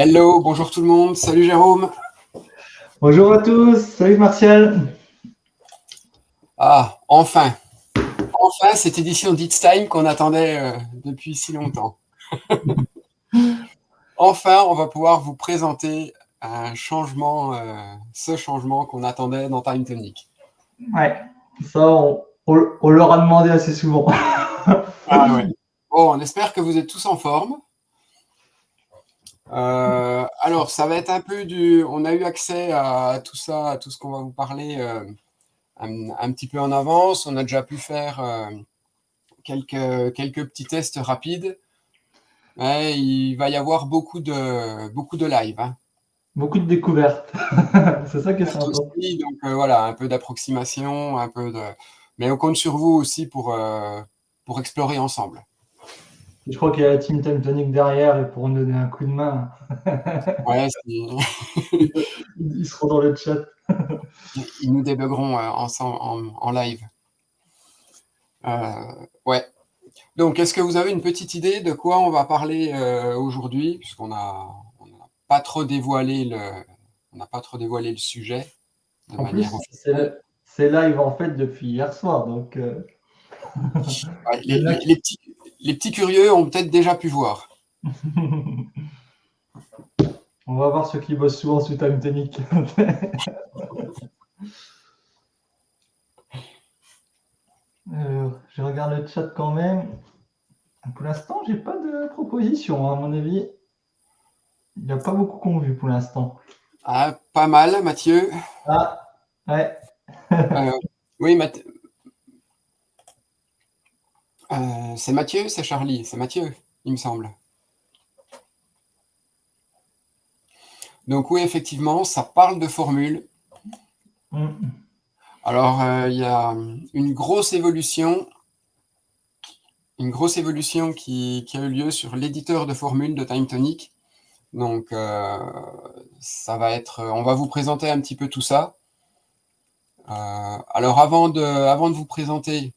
Hello, bonjour tout le monde, salut Jérôme. Bonjour à tous, salut Martial. Ah, enfin cette édition d'It's Time qu'on attendait depuis si longtemps. Enfin, on va pouvoir vous présenter un changement, ce changement qu'on attendait dans Time Tonic. Ouais, ça on leur a demandé assez souvent. Ah ouais. Bon, on espère que vous êtes tous en forme. Alors, ça va être un peu du... On a eu accès à tout ça, à tout ce qu'on va vous parler un petit peu en avance. On a déjà pu faire quelques petits tests rapides. Ouais, il va y avoir beaucoup de live, hein. Beaucoup de découvertes. C'est ça qui est Certes sympa. aussi, donc voilà, un peu d'approximation, mais on compte sur vous aussi pour explorer ensemble. Je crois qu'il y a la team Time Tonic derrière et pour nous donner un coup de main, Ouais, ils seront dans le chat. ils nous débuggeront ensemble en live. Ouais. Donc, est-ce que vous avez une petite idée de quoi on va parler aujourd'hui, puisqu'on n'a pas trop dévoilé on n'a pas trop dévoilé le sujet de En manière plus, c'est officielle. live en fait depuis hier soir, donc Ouais, il y en a les petits curieux ont peut-être déjà pu voir. On va voir ceux qui bossent souvent sous Time Tonic. Je regarde le chat quand même. Pour l'instant, j'ai pas de proposition, hein, à mon avis. Il n'y a pas beaucoup qu'on vu pour l'instant. Ah, pas mal, Mathieu. Ah, ouais. Euh, oui, c'est Mathieu, c'est Charlie, c'est Mathieu, il me semble. Donc oui, effectivement, ça parle de formule. Alors, il y a une grosse évolution qui a eu lieu sur l'éditeur de formules de Time Tonic. Donc, ça va être, on va vous présenter un petit peu tout ça. Alors, avant de vous présenter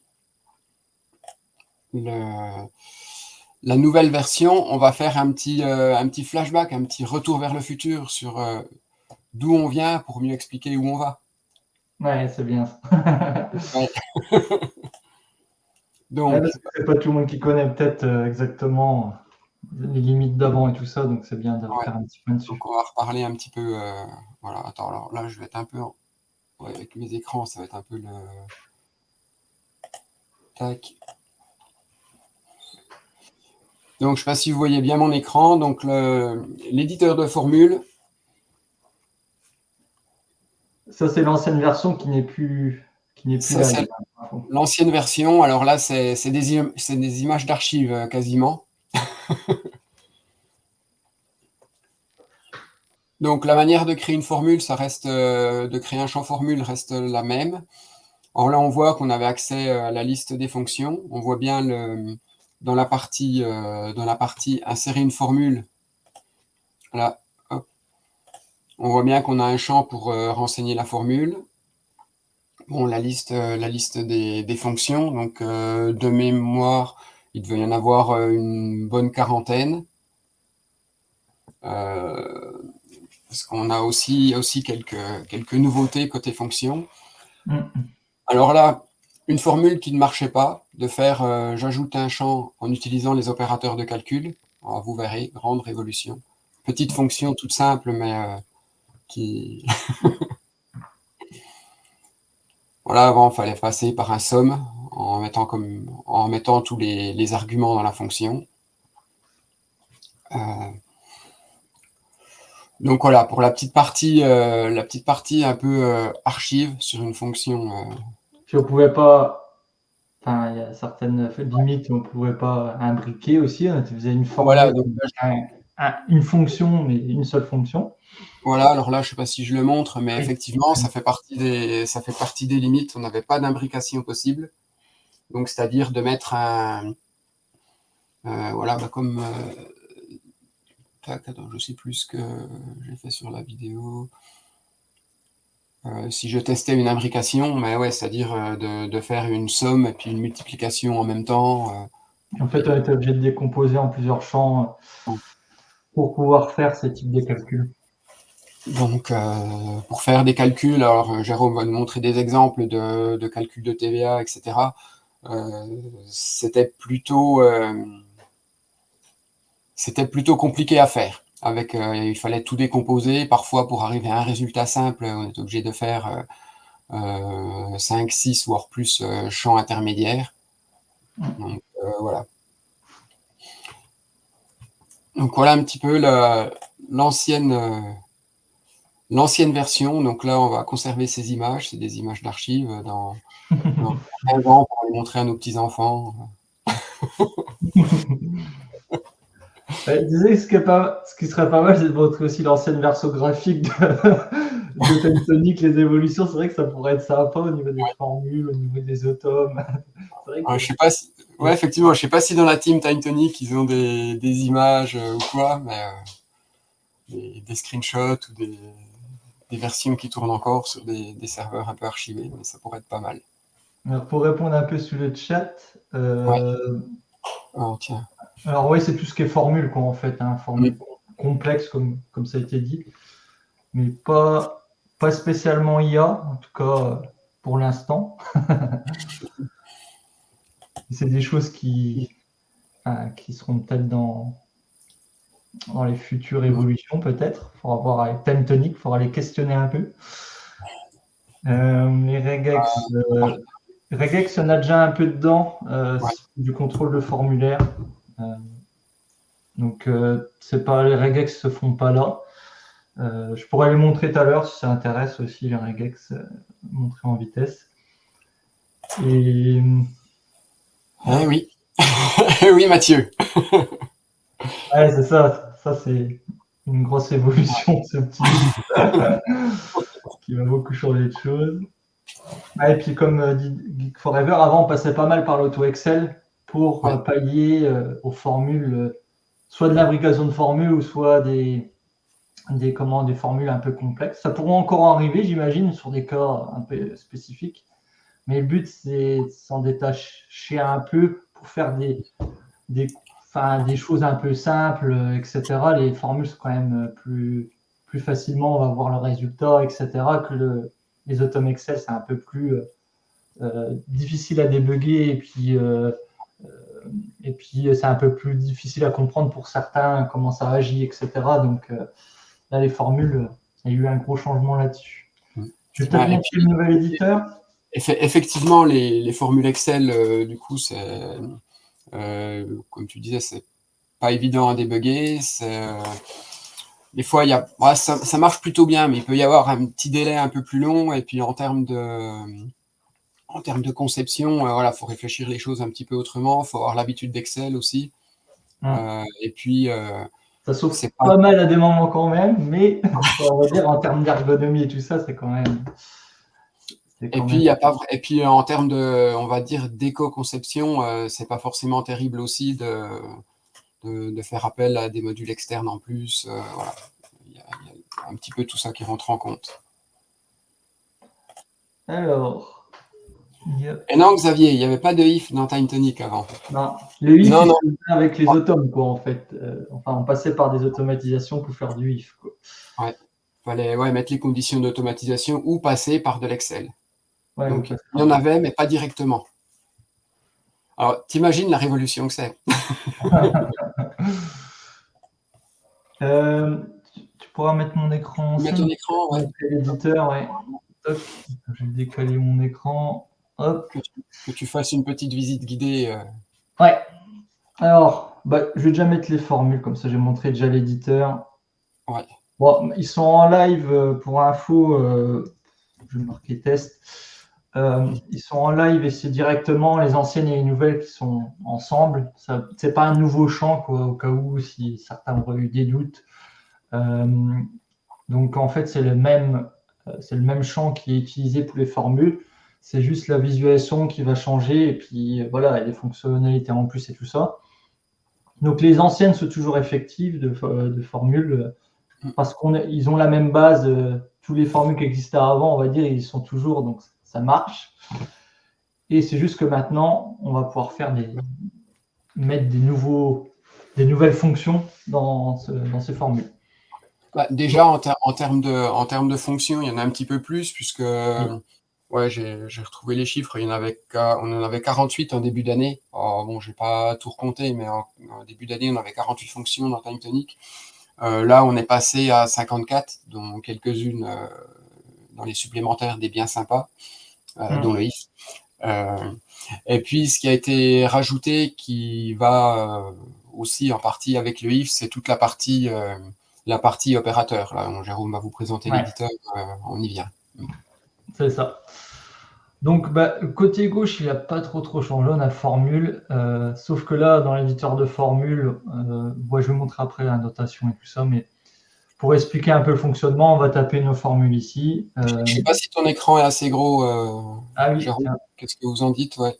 la nouvelle version, on va faire un petit flashback, un petit retour vers le futur sur d'où on vient pour mieux expliquer où on va. Ouais, c'est bien ça. Ouais. Ouais, Donc, parce que c'est pas tout le monde qui connaît peut-être exactement les limites d'avant et tout ça, donc c'est bien de ouais. refaire un petit point dessus. Donc, on va reparler un petit peu. Voilà, attends, alors là, je vais être un peu. Ouais, avec mes écrans, ça va être un peu le. Tac. Donc, je ne sais pas si vous voyez bien mon écran. Donc, l'éditeur de formule. Ça, c'est l'ancienne version qui n'est plus Ça, live. c'est l'ancienne version. Alors là, c'est des images d'archives quasiment. Donc, la manière de créer une formule, ça reste de créer un champ formule reste la même. Alors là, on voit qu'on avait accès à la liste des fonctions. On voit bien dans la partie insérer une formule. Là, hop. On voit bien qu'on a un champ pour renseigner la formule. Bon, la liste des fonctions. Donc, de mémoire, il devait y en avoir une bonne quarantaine. Parce qu'on a aussi quelques nouveautés côté fonction. Alors là, une formule qui ne marchait pas, de faire j'ajoute un champ en utilisant les opérateurs de calcul. Alors, vous verrez, grande révolution. Petite fonction toute simple, mais qui... Voilà, avant, il fallait passer par un somme en mettant tous les arguments dans la fonction. Donc voilà, pour la petite partie un peu archive sur une fonction. Puis on pouvait pas, enfin, il y a certaines limites où on pouvait pas imbriquer aussi. On faisait une Voilà, formule, donc une fonction, mais une seule fonction. voilà, alors là, je ne sais pas si je le montre, mais effectivement, ça fait partie des limites. On n'avait pas d'imbrication possible. Donc, c'est-à-dire de mettre voilà, bah, comme, tac, attends, je ne sais plus ce que j'ai fait sur la vidéo. Si je testais une imbrication, mais ouais, c'est-à-dire de faire une somme et puis une multiplication en même temps. En fait, on était obligé de décomposer en plusieurs champs. pour pouvoir faire ce type de calcul? Donc, pour faire des calculs, alors Jérôme va nous montrer des exemples de calcul de TVA, etc. C'était plutôt compliqué à faire. Il fallait tout décomposer. Parfois, pour arriver à un résultat simple, on est obligé de faire 5, 6 voire plus champs intermédiaires. Donc, voilà. Donc, voilà un petit peu l'ancienne version. Donc là, on va conserver ces images. C'est des images d'archives. Dans 15 ans, pour les montrer à nos petits-enfants. Ouais, disais, ce qui serait pas mal, c'est de montrer aussi l'ancienne version graphique de Tectonic, les évolutions. C'est vrai que ça pourrait être sympa au niveau des formules, au niveau des atomes. C'est vrai que... Je sais pas si... Ouais, effectivement, je sais pas si dans la team Tectonic, ils ont des images ou quoi, mais des screenshots ou des versions qui tournent encore sur des serveurs un peu archivés, mais ça pourrait être pas mal. Alors, pour répondre un peu sur le chat, Ouais. Oh, tiens. alors oui, c'est tout ce qui est formule, quoi, en fait, hein, formule complexe, comme ça a été dit, mais pas spécialement IA, en tout cas pour l'instant. C'est des choses qui seront peut-être dans les futures évolutions, peut-être. Il faudra voir avec Tectonic, il faudra les questionner un peu. Les regex, regex, il y en a déjà un peu dedans, du contrôle de formulaire. Donc, c'est pas, les regex se font pas là. Je pourrais les montrer tout à l'heure si ça intéresse aussi, les regex, montrer en vitesse. Et... oui. Oui, Mathieu. Ouais, c'est ça. Ça, c'est une grosse évolution, ce petit qui va beaucoup changer de choses. Et puis, comme dit Geek Forever, avant, on passait pas mal par l'auto Excel pour pallier aux formules, soit de l'imbrication de formules ou soit des formules un peu complexes. Ça pourrait encore arriver, j'imagine, sur des cas un peu spécifiques. Mais le but, c'est de s'en détacher un peu pour faire des choses un peu simples, etc. Les formules sont quand même plus facilement, on va voir le résultat, etc. que les automes Excel, c'est un peu plus difficile à débugger et puis c'est un peu plus difficile à comprendre pour certains comment ça agit, etc. Donc là, les formules, il y a eu un gros changement là-dessus. Je vais peut-être montrer le nouvel éditeur. Effectivement, les formules Excel, du coup, c'est comme tu disais, c'est pas évident à débugger. Des fois, ça marche plutôt bien, mais il peut y avoir un petit délai un peu plus long. Et puis, en termes de conception, voilà, faut réfléchir les choses un petit peu autrement. Faut avoir l'habitude d'Excel aussi. Et puis, ça souffre pas mal à des moments quand même, mais on va dire en termes d'ergonomie et tout ça, c'est quand même. Et puis, en termes de, on va dire, d'éco-conception, c'est pas forcément terrible aussi de faire appel à des modules externes en plus. Voilà. Il y a un petit peu tout ça qui rentre en compte. Alors. Et non, Xavier, il n'y avait pas de if dans Tectonic avant. Non, le if, c'est avec les automes, quoi, en fait. Enfin, on passait par des automatisations pour faire du if, quoi. Ouais. Il fallait mettre les conditions d'automatisation ou passer par de l'Excel. Donc, il y en avait, mais pas directement. Alors, t'imagines la révolution que c'est. Tu pourras mettre mon écran. Mettre ton écran, ouais. L'éditeur, ouais. Toc. Je vais décaler mon écran. Hop. Que tu fasses une petite visite guidée. Ouais. Alors, je vais déjà mettre les formules, comme ça j'ai montré déjà l'éditeur. Ouais. Bon, ils sont en live pour info. Je vais marquer test. Ils sont en live et c'est directement les anciennes et les nouvelles qui sont ensemble. C'est pas un nouveau champ, quoi, au cas où si certains auraient eu des doutes. Donc en fait, c'est le même champ qui est utilisé pour les formules. C'est juste la visualisation qui va changer et puis voilà, et les fonctionnalités en plus et tout ça. Donc les anciennes sont toujours effectives de formules parce qu'ils ont la même base. Tous les formules qui existaient avant, on va dire, ils sont toujours, donc ça marche. Et c'est juste que maintenant, on va pouvoir mettre des nouveaux des nouvelles fonctions dans ces formules. Déjà, en termes de fonctions, il y en a un petit peu plus, puisque ouais, j'ai retrouvé les chiffres. On en avait 48 en début d'année. Bon, je n'ai pas tout recompté, mais en début d'année, on avait 48 fonctions dans Time Tonic. Là, on est passé à 54, dont quelques-unes dans les supplémentaires des biens sympas, dont le if. Et puis, ce qui a été rajouté, qui va aussi en partie avec le if, c'est toute la partie opérateur. Là, Jérôme va vous présenter l'éditeur, on y vient. C'est ça. Donc, côté gauche, il n'y a pas trop changé. On a formule, sauf que là, dans l'éditeur de formule, je vais vous montrer après la notation et tout ça, mais pour expliquer un peu le fonctionnement, on va taper nos formules ici. Je ne sais pas si ton écran est assez gros, Ah oui, Jérôme. tiens. Qu'est-ce que vous en dites? Ouais.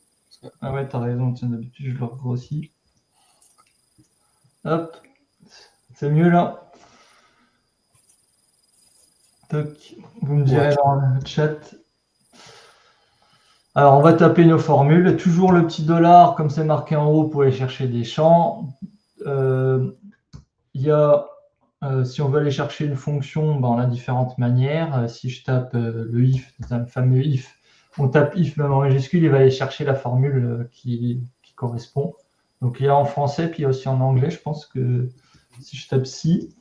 Ah ouais, t'as raison, tiens, d'habitude, je le regrossis. Hop, c'est mieux là. Toc. Vous me direz dans le chat. Alors, on va taper nos formules. Toujours le petit dollar, comme c'est marqué en haut, pour aller chercher des champs. Il y a, si on veut aller chercher une fonction, on a différentes manières. Si je tape le if, le fameux if, on tape if même en majuscule, il va aller chercher la formule qui correspond. Donc, il y a en français, puis il y a aussi en anglais. Je pense que si je tape si,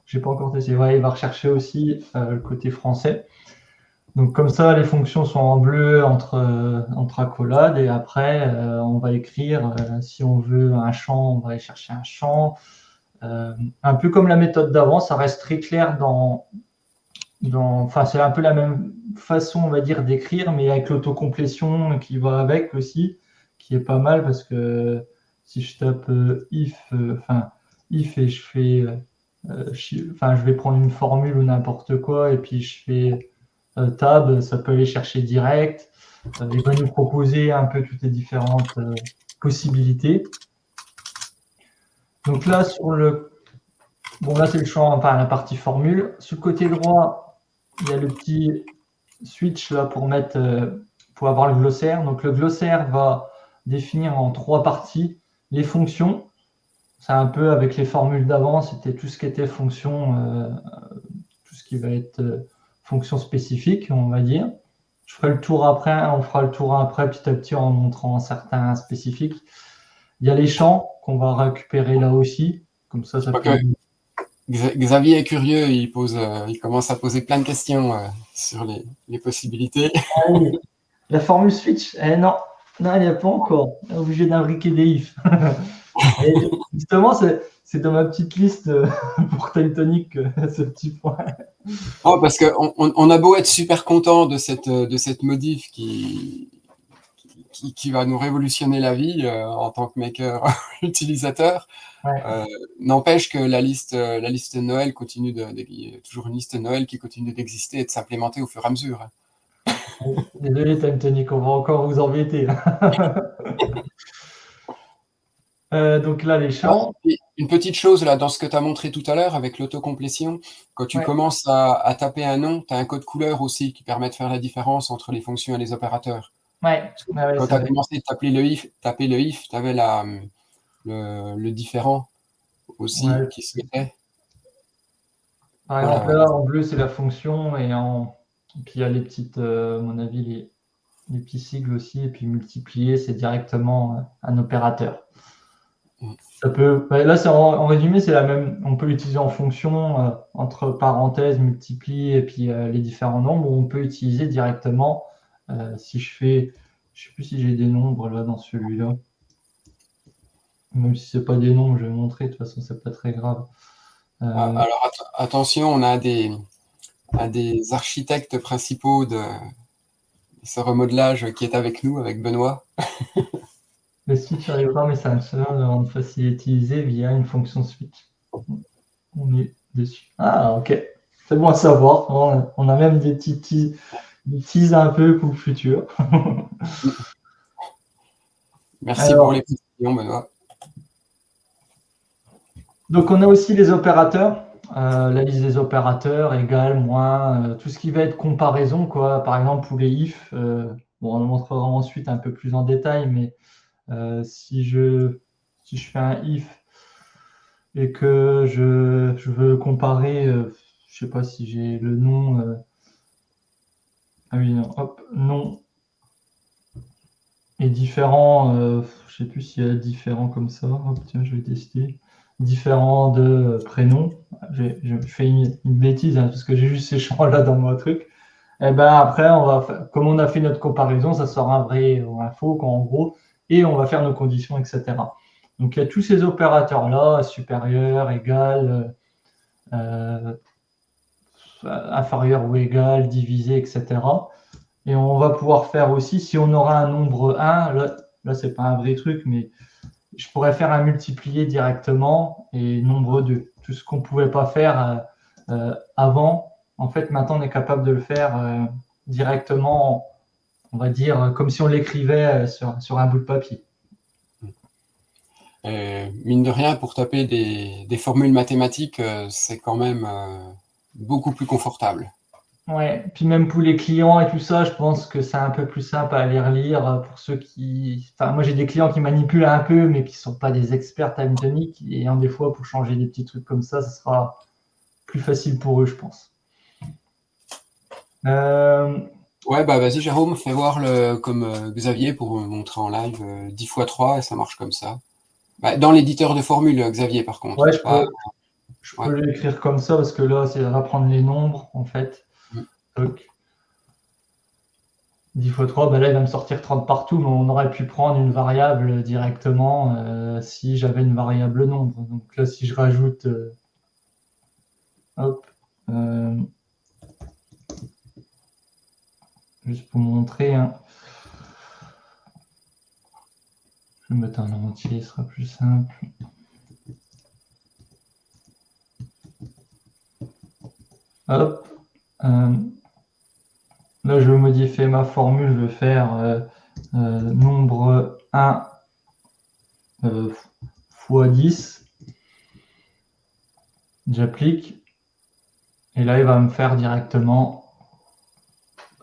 je n'ai pas encore testé. Ouais, il va rechercher aussi le côté français. Donc comme ça, les fonctions sont en bleu entre accolades et après, on va écrire, si on veut un champ, on va aller chercher un champ. Un peu comme la méthode d'avant, ça reste très clair c'est un peu la même façon, on va dire, d'écrire, mais avec l'autocomplétion qui va avec aussi, qui est pas mal parce que si je tape if et je fais, je vais prendre une formule ou n'importe quoi et puis je fais tab, ça peut aller chercher direct. Il va nous proposer un peu toutes les différentes possibilités. Donc là, là c'est le champ, la partie formule. Sur le côté droit, il y a le petit switch là pour avoir le glossaire. Donc le glossaire va définir en 3 parties les fonctions. C'est un peu avec les formules d'avant, c'était tout ce qui était fonction, tout ce qui va être fonction spécifique, on va dire. On fera le tour après petit à petit en montrant certains spécifiques. Il y a les champs qu'on va récupérer là aussi. Comme ça peut... Xavier est curieux, il commence à poser plein de questions sur les possibilités. Ah oui. La formule switch, non, il n'y a pas encore. On est obligé d'imbriquer des ifs. Justement, c'est dans ma petite liste pour Time Tonic, ce petit point. Oh, parce qu'on a beau être super content de cette modif qui va nous révolutionner la vie en tant que maker utilisateur. N'empêche que la liste Noël continue toujours une liste Noël qui continue d'exister et de s'implémenter au fur et à mesure. Désolé, Time Tonic, on va encore vous embêter. Donc là, les champs. Une petite chose là, dans ce que tu as montré tout à l'heure avec l'autocomplétion, quand tu commences à taper un nom, tu as un code couleur aussi qui permet de faire la différence entre les fonctions et les opérateurs. Quand tu as commencé à taper le if, tu avais le différent aussi qui se mettait. Par exemple, là, en bleu, c'est la fonction et puis il y a les petites, à mon avis, les petits sigles aussi, et puis multiplier, c'est directement un opérateur. Ça peut, là, en résumé, c'est la même. On peut l'utiliser en fonction, entre parenthèses, multiplie et puis les différents nombres, ou on peut utiliser directement si je fais, je ne sais plus si j'ai des nombres là dans celui-là. Même si ce n'est pas des nombres, je vais montrer, de toute façon, c'est pas très grave. Alors attention, on a des architectes principaux de ce remodelage qui est avec nous, avec Benoît. Le switch arrivera, mais ça ne sert de rendre facile à utiliser via une fonction switch. On est dessus. Ah, ok. C'est bon à savoir. On a même des petits teas un peu pour le futur. Merci pour les questions, Benoît. Donc, on a aussi les opérateurs. La liste des opérateurs, égal, moins, tout ce qui va être comparaison, quoi. Par exemple, pour les if, on le montrera ensuite un peu plus en détail, mais si je fais un if et que je veux comparer, je sais pas si j'ai le nom. Ah oui, non, hop, nom est différent. Je sais plus s'il y a différent comme ça. Hop, tiens, je vais tester. Différent de prénom. Je fais une bêtise hein, parce que j'ai juste ces champs-là dans mon truc. Et ben après, comme on a fait notre comparaison, ça sort un vrai ou un faux, en gros, et on va faire nos conditions, etc. Donc il y a tous ces opérateurs-là, supérieur, égal, inférieur ou égal, divisé, etc. Et on va pouvoir faire aussi, si on aura un nombre 1, là c'est pas un vrai truc, mais je pourrais faire un multiplié directement et nombre 2. Tout ce qu'on ne pouvait pas faire avant, en fait, maintenant on est capable de le faire directement, on va dire, comme si on l'écrivait sur un bout de papier. Mine de rien, pour taper des formules mathématiques, c'est quand même beaucoup plus confortable. Ouais, puis même pour les clients et tout ça, je pense que c'est un peu plus simple à les relire pour ceux qui. Enfin, moi j'ai des clients qui manipulent un peu, mais qui ne sont pas des experts time tonic. Et des fois, pour changer des petits trucs comme ça sera plus facile pour eux, je pense. Ouais, bah vas-y Jérôme, fais voir comme Xavier pour me montrer en live 10 x 3 et ça marche comme ça. Bah, dans l'éditeur de formules, Xavier, par contre. Ouais, Pas... je Ouais. peux l'écrire comme ça parce que là, ça va prendre les nombres en fait. Donc, 10 x 3, bah là, il va me sortir 30 partout, mais on aurait pu prendre une variable directement si j'avais une variable nombre. Donc là, si je rajoute, hop, juste pour montrer, hein, je vais mettre un entier, ce sera plus simple. Hop, là, je vais modifier ma formule, je vais faire nombre 1 fois 10. J'applique. Et là, il va me faire directement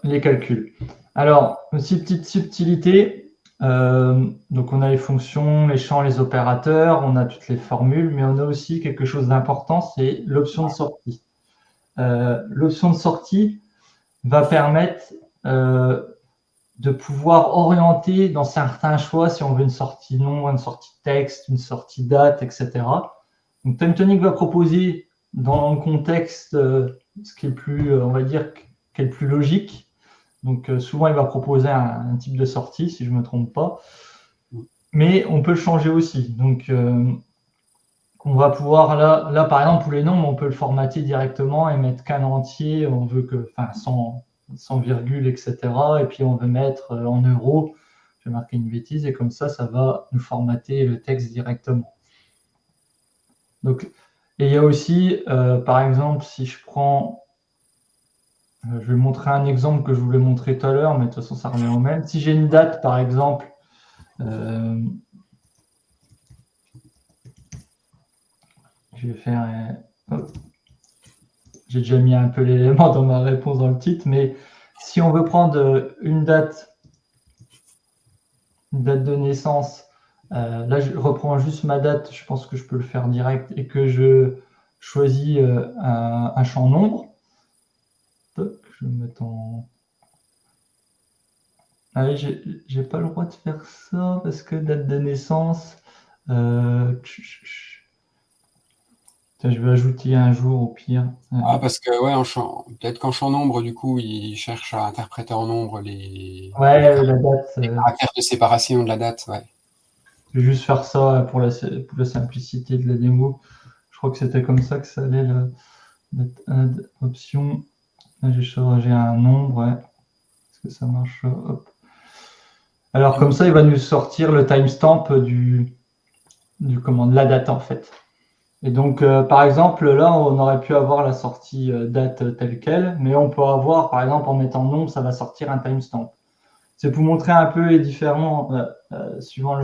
les calculs. Alors, aussi petite subtilité. Donc, on a les fonctions, les champs, les opérateurs, on a toutes les formules, mais on a aussi quelque chose d'important, c'est l'option de sortie. L'option de sortie va permettre de pouvoir orienter dans certains choix si on veut une sortie nombre, une sortie texte, une sortie date, etc. Donc, TimeTonic va proposer dans le contexte ce qui est le plus, on va dire, qui est le plus logique. Donc, souvent, il va proposer un type de sortie, si je ne me trompe pas. Mais on peut le changer aussi. Donc, on va pouvoir, là, par exemple, pour les nombres, on peut le formater directement et mettre qu'un entier. On veut que, enfin, sans virgule, etc. Et puis, on veut mettre en euros. Je vais marquer une bêtise. Et comme ça va nous formater le texte directement. Donc, et il y a aussi, par exemple, si je prends, je vais montrer un exemple que je voulais montrer tout à l'heure, mais de toute façon, ça revient au même. Si j'ai une date, par exemple, je vais faire, j'ai déjà mis un peu l'élément dans ma réponse dans le titre, mais si on veut prendre une date de naissance, là, je reprends juste ma date, je pense que je peux le faire direct, et que je choisis un champ nombre. Je vais me mettre en... Ah oui, j'ai pas le droit de faire ça parce que date de naissance. Je vais ajouter un jour au pire. Ah, parce que ouais, peut-être qu'en champ nombre, du coup, il cherche à interpréter en nombre Ouais, la date. les caractères de séparation de la date. Ouais. Je vais juste faire ça pour la simplicité de la démo. Je crois que c'était comme ça que ça allait. Add option. Là, j'ai chargé un nombre. Ouais. Est-ce que ça marche? Hop. Alors, comme ça, il va nous sortir le timestamp de la date en fait. Et donc, par exemple, là, on aurait pu avoir la sortie date telle quelle, mais on peut avoir, par exemple, en mettant nombre, ça va sortir un timestamp. C'est pour montrer un peu les différents, suivant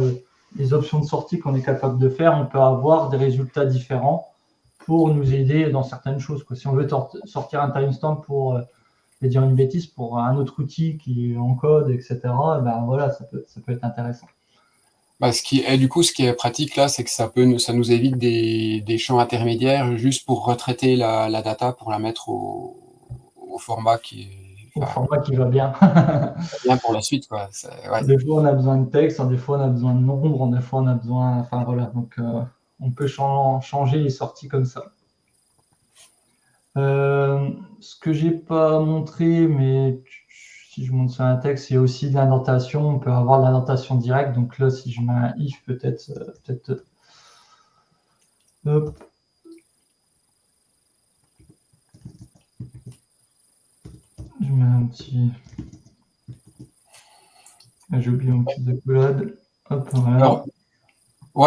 les options de sortie qu'on est capable de faire, on peut avoir des résultats différents pour nous aider dans certaines choses. Si on veut sortir un timestamp pour, je vais dire une bêtise, pour un autre outil qui est en code, etc., ben voilà, ça peut être intéressant. Ce qui est pratique là, c'est que ça nous évite des champs intermédiaires juste pour retraiter la data pour la mettre au format qui est, Au format qui va bien. bien pour la suite, quoi. Ouais. Des fois, on a besoin de texte, des fois, on a besoin de nombre, des fois, on a besoin. Enfin, voilà. Donc, on peut changer les sorties comme ça. Ce que j'ai pas montré, mais si je monte sur un texte, il y a aussi de l'indentation. On peut avoir de l'indentation directe. Donc là, si je mets un if, peut-être. Hop. Je mets un petit. J'ai oublié mon petit accolade. Hop, voilà.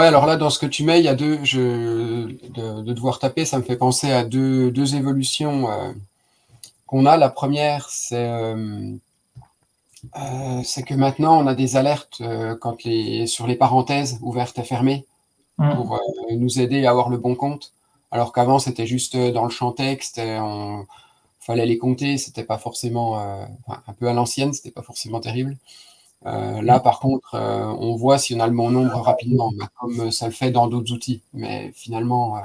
Alors là, dans ce que tu mets, il y a de devoir taper, ça me fait penser à deux évolutions qu'on a. La première, c'est que maintenant, on a des alertes sur les parenthèses ouvertes et fermées pour nous aider à avoir le bon compte. Alors qu'avant, c'était juste dans le champ texte, fallait les compter, c'était pas forcément, un peu à l'ancienne, c'était pas forcément terrible. Là, par contre, on voit si on a le bon nombre rapidement, comme ça le fait dans d'autres outils. Mais finalement,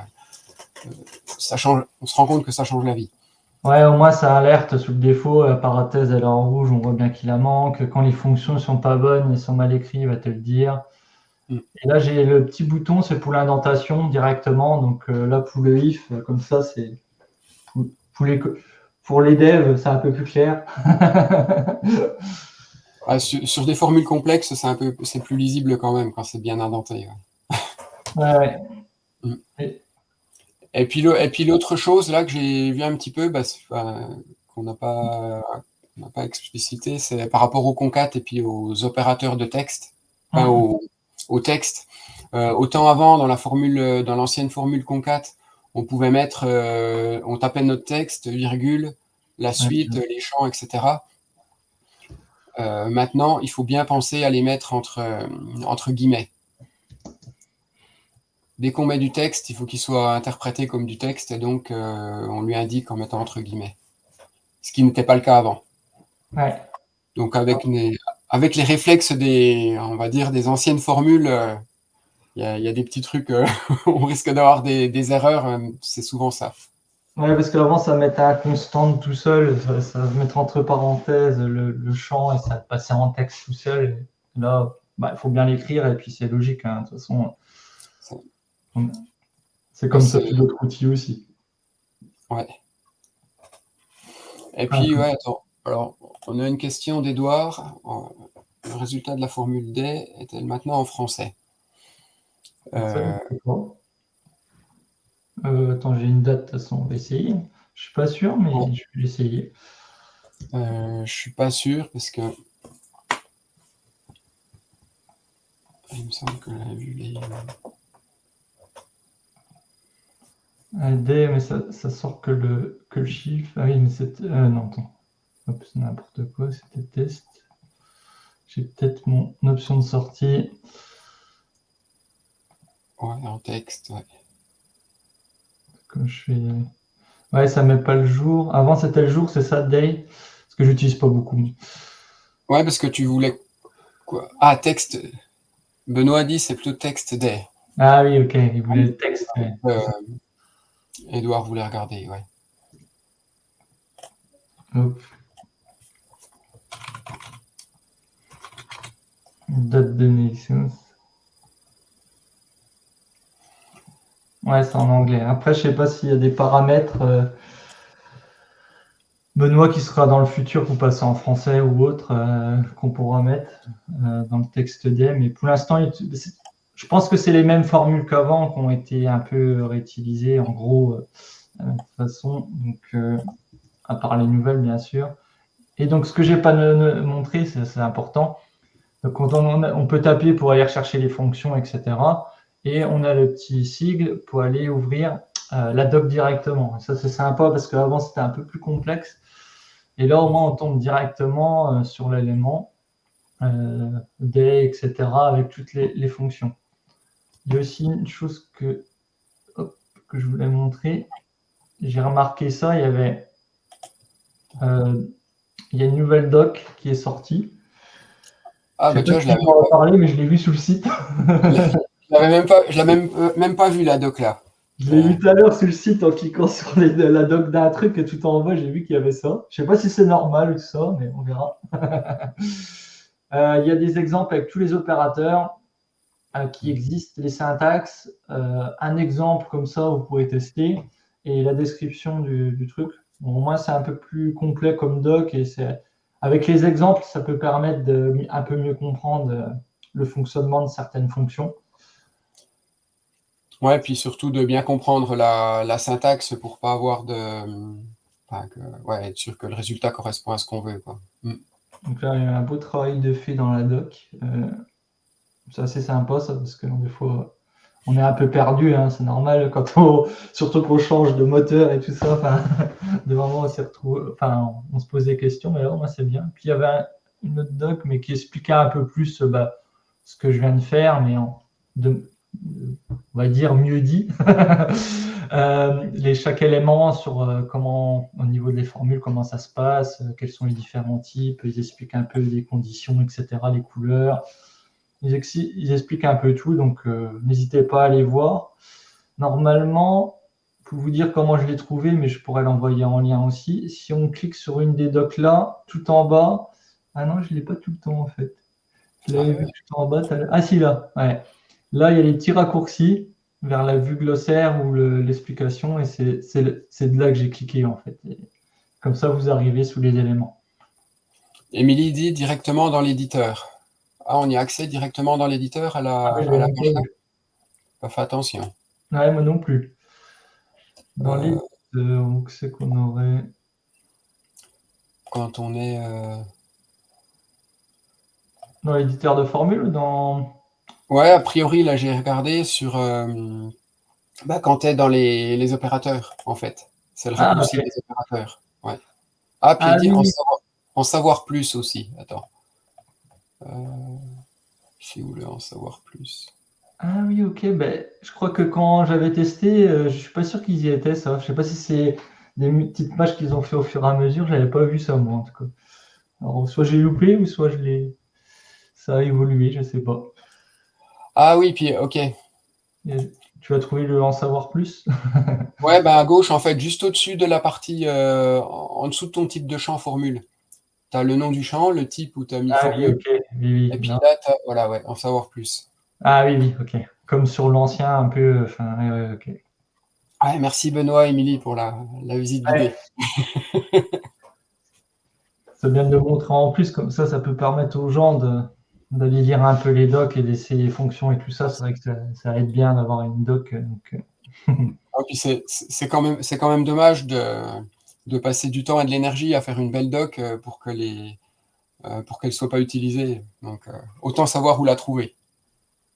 ça change, on se rend compte que ça change la vie. Ouais, au moins ça alerte sous le défaut, la parenthèse elle est en rouge, on voit bien qu'il la manque. Quand les fonctions ne sont pas bonnes, elles sont mal écrites, il va te le dire. Et là j'ai le petit bouton, c'est pour l'indentation directement. Donc là pour le if, comme ça c'est pour les devs, c'est un peu plus clair. Sur des formules complexes, c'est plus lisible quand même quand c'est bien indenté. Ouais. Et puis l'autre chose là que j'ai vu un petit peu, qu'on n'a pas explicité, c'est par rapport aux concat et puis aux opérateurs de texte, au texte. Autant avant dans l'ancienne formule concat, on pouvait mettre, on tapait notre texte, virgule, la suite, les champs, etc. Maintenant, il faut bien penser à les mettre entre guillemets. Dès qu'on met du texte, il faut qu'il soit interprété comme du texte, et donc on lui indique en mettant entre guillemets. Ce qui n'était pas le cas avant. Ouais. Donc avec les réflexes on va dire, des anciennes formules, il y a des petits trucs, on risque d'avoir des erreurs, c'est souvent ça. Ouais, parce qu'avant ça mettait un constant tout seul, ça va mettre entre parenthèses le champ et ça passait en texte tout seul. Et là, il faut bien l'écrire et puis c'est logique, hein, de toute façon. C'est comme ça, d'autres outils aussi. Ouais. Et puis, attends. Alors, on a une question d'Edouard. Le résultat de la formule D est-elle maintenant en français? Attends, j'ai une date, de toute façon, on va essayer. Je suis pas sûr, mais je vais l'essayer. Je suis pas sûr parce que il me semble que j'avais vu les. D, mais ça sort que le chiffre. Ah oui, mais c'est. Non, attends. Hop, c'est n'importe quoi, c'était test. J'ai peut-être mon option de sortie. Ouais, en texte, ouais. Quand je fais. Ouais, ça met pas le jour. Avant, c'était le jour, c'est ça, day. Parce que j'utilise pas beaucoup. Ouais, parce que tu voulais quoi? Ah, texte. Benoît dit c'est plutôt texte day. Ah oui, ok, il voulait le texte. Edouard voulait regarder, ouais. Hop. Date de naissance. Ouais, c'est en anglais. Après, je sais pas s'il y a des paramètres. Benoît qui sera dans le futur pour passer en français ou autre qu'on pourra mettre dans le texte D. Mais pour l'instant, je pense que c'est les mêmes formules qu'avant qui ont été un peu réutilisées en gros de toute façon. Donc, à part les nouvelles, bien sûr. Et donc, ce que j'ai pas montré, c'est important. Donc, quand on peut taper pour aller rechercher les fonctions, etc. Et on a le petit sigle pour aller ouvrir la doc directement. Et ça, c'est sympa parce qu'avant, c'était un peu plus complexe. Et là, au moins, on tombe directement sur l'élément day, etc., avec toutes les fonctions. Il y a aussi une chose que je voulais montrer. J'ai remarqué ça, il y a une nouvelle doc qui est sortie. Ah, Je sais bah tu pas vois, si tu m'en as parlé, mais je l'ai vu sur le site. je l'avais même pas vu la doc là. Je l'ai vu tout à l'heure sur le site en cliquant sur la doc d'un truc et tout en bas, j'ai vu qu'il y avait ça. Je sais pas si c'est normal ou tout ça, mais on verra. Il y a des exemples avec tous les opérateurs qui existent, les syntaxes. Un exemple comme ça, vous pouvez tester et la description du truc. Bon, au moins, c'est un peu plus complet comme doc et avec les exemples, ça peut permettre de un peu mieux comprendre le fonctionnement de certaines fonctions. Ouais, puis surtout de bien comprendre la syntaxe pour pas avoir enfin, ouais, être sûr que le résultat correspond à ce qu'on veut, quoi. Donc là, il y a un beau travail de fait dans la doc. C'est assez sympa ça, parce que des fois, on est un peu perdu, hein, c'est normal, surtout qu'on change de moteur et tout ça. Enfin, de moment, on s'y retrouve, enfin, on se pose des questions, mais là, moi, c'est bien. Puis il y avait une autre doc, mais qui expliquait un peu plus ce que je viens de faire, mais on va dire mieux dit. Chaque élément sur comment, au niveau des formules, comment ça se passe, quels sont les différents types, ils expliquent un peu les conditions, etc., les couleurs. Ils expliquent un peu tout, donc n'hésitez pas à aller voir. Normalement, pour vous dire comment je l'ai trouvé, mais je pourrais l'envoyer en lien aussi. Si on clique sur une des docs là, tout en bas, ah non, je ne l'ai pas tout le temps en fait. Je l'avais vu tout en bas. Ah si, là, ouais. Là, il y a les petits raccourcis vers la vue glossaire ou l'explication, et c'est de là que j'ai cliqué en fait. Et comme ça, vous arrivez sous les éléments. Émilie dit directement dans l'éditeur. Ah, on y a accès directement dans l'éditeur Ah oui, je à l'ai la même pas page là? vu. Pas fait attention. Ouais, moi non plus. Dans Euh, l'éditeur, où c'est qu'on aurait. quand on est... Dans l'éditeur de formule ou dans. Ouais, a priori, là, j'ai regardé sur... quand tu es dans les opérateurs, en fait. C'est le Ah, raccourci ok. des opérateurs. Ouais. Ah, puis Ah elle dit oui, oui. en savoir plus aussi. Attends. C'est où le en savoir plus? Ah oui, ok. Ben, je crois que quand j'avais testé, je suis pas sûr qu'ils y étaient, ça. Je sais pas si c'est des petites matchs qu'ils ont fait au fur et à mesure. J'avais pas vu ça, moi, en tout cas. Alors, soit j'ai loupé, ou soit ça a évolué, je sais pas. Ah oui, puis ok. Tu vas trouver le en savoir plus? Ouais, à gauche, en fait, juste au-dessus de la partie, en dessous de ton type de champ formule. Tu as le nom du champ, le type où tu as mis Ah oui, formule, ok. Oui, oui. et puis Non. là, voilà, ouais, en savoir plus. Ah oui, oui, ok. Comme sur l'ancien, un peu. Enfin, ouais, ouais, ok. Ouais, merci Benoît et Émilie pour la visite guidée. Ouais, c'est bien de le montrer en plus, comme ça peut permettre aux gens d'aller lire un peu les docs et d'essayer les fonctions et tout ça. C'est vrai que ça aide bien d'avoir une doc. Ah, puis c'est quand même dommage de passer du temps et de l'énergie à faire une belle doc pour qu'elle ne soit pas utilisée. Donc, autant savoir où la trouver.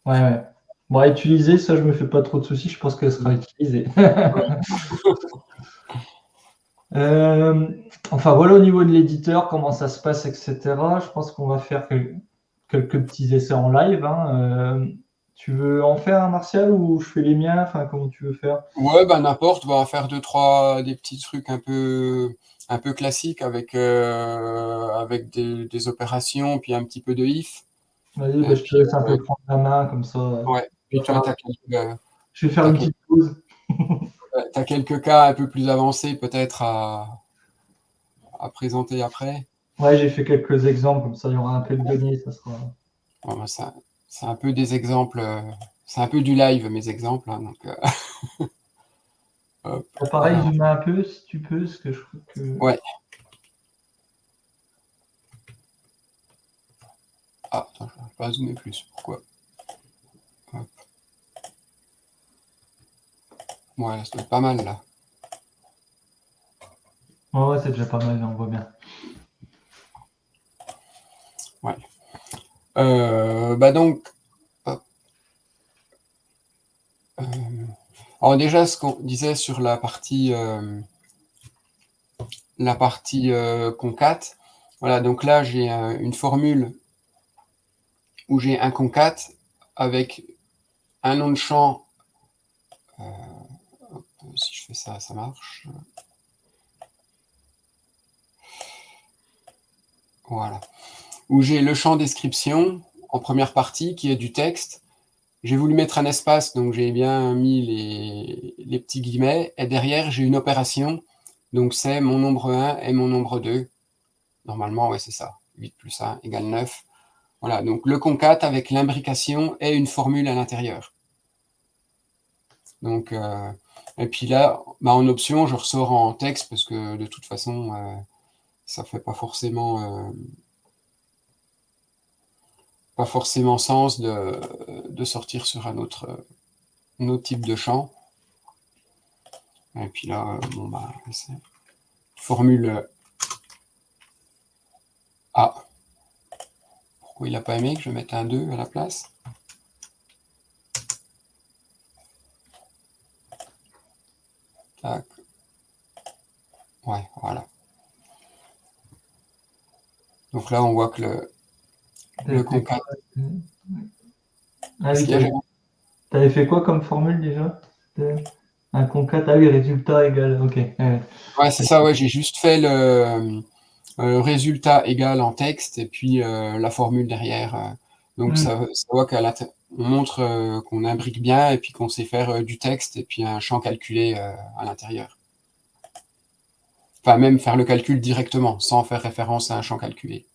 Ouais, ouais. Bon, à utiliser, ça, je me fais pas trop de soucis. Je pense qu'elle sera utilisée. Euh, enfin, voilà au niveau de l'éditeur, comment ça se passe, etc. Je pense qu'on va faire quelques petits essais en live, hein. Tu veux en faire un, Martial, ou je fais les miens? Enfin, comment tu veux faire? Ouais, n'importe, on va en faire deux, trois, des petits trucs un peu classiques avec des opérations, puis un petit peu de if. Vas-y, Et bah, je te puis, laisse un peu prendre la main, comme ça. ouais. Je Puis vais faire toi, je vais faire t'as une quel- petite pause. t'as quelques cas un peu plus avancés peut-être à présenter après. Ouais, j'ai fait quelques exemples, comme ça, il y aura un peu de données, ça sera. Bon, c'est un peu des exemples, c'est un peu du live, mes exemples, hein, donc, hop, Pareil, alors, zoom un peu, si tu peux, parce que je crois que. ouais. Ah, attends, je vais pas zoomer plus. Pourquoi? Hop. Ouais, ça doit être pas mal là. Ouais, ouais, c'est déjà pas mal, on voit bien. Ouais. Donc, hop, euh, alors déjà, ce qu'on disait sur la partie concat, voilà, donc là, j'ai une formule où j'ai un concat avec un nom de champ. Si je fais ça, ça marche. Voilà. où j'ai le champ description en première partie qui est du texte. J'ai voulu mettre un espace, donc j'ai bien mis les petits guillemets. Et derrière, j'ai une opération. Donc c'est mon nombre 1 et mon nombre 2. Normalement, ouais, c'est ça. 8 plus 1 égale 9. Voilà, donc le concat avec l'imbrication et une formule à l'intérieur. Donc, et puis là, en option, je ressors en texte parce que de toute façon, ça fait pas forcément sens de sortir sur un autre type de champ. Et puis là, c'est formule A. Pourquoi il n'a pas aimé que je mette un 2 à la place? Tac. Ouais, voilà. Donc là, on voit que le concat. Ah oui, t'avais fait quoi comme formule déjà? Un concat, ah oui, résultat égal, ok. Ouais, c'est ça, ouais, j'ai juste fait le résultat égal en texte et puis la formule derrière. Donc ça voit on montre qu'on imbrique bien et puis qu'on sait faire du texte et puis un champ calculé à l'intérieur. Enfin, même faire le calcul directement, sans faire référence à un champ calculé.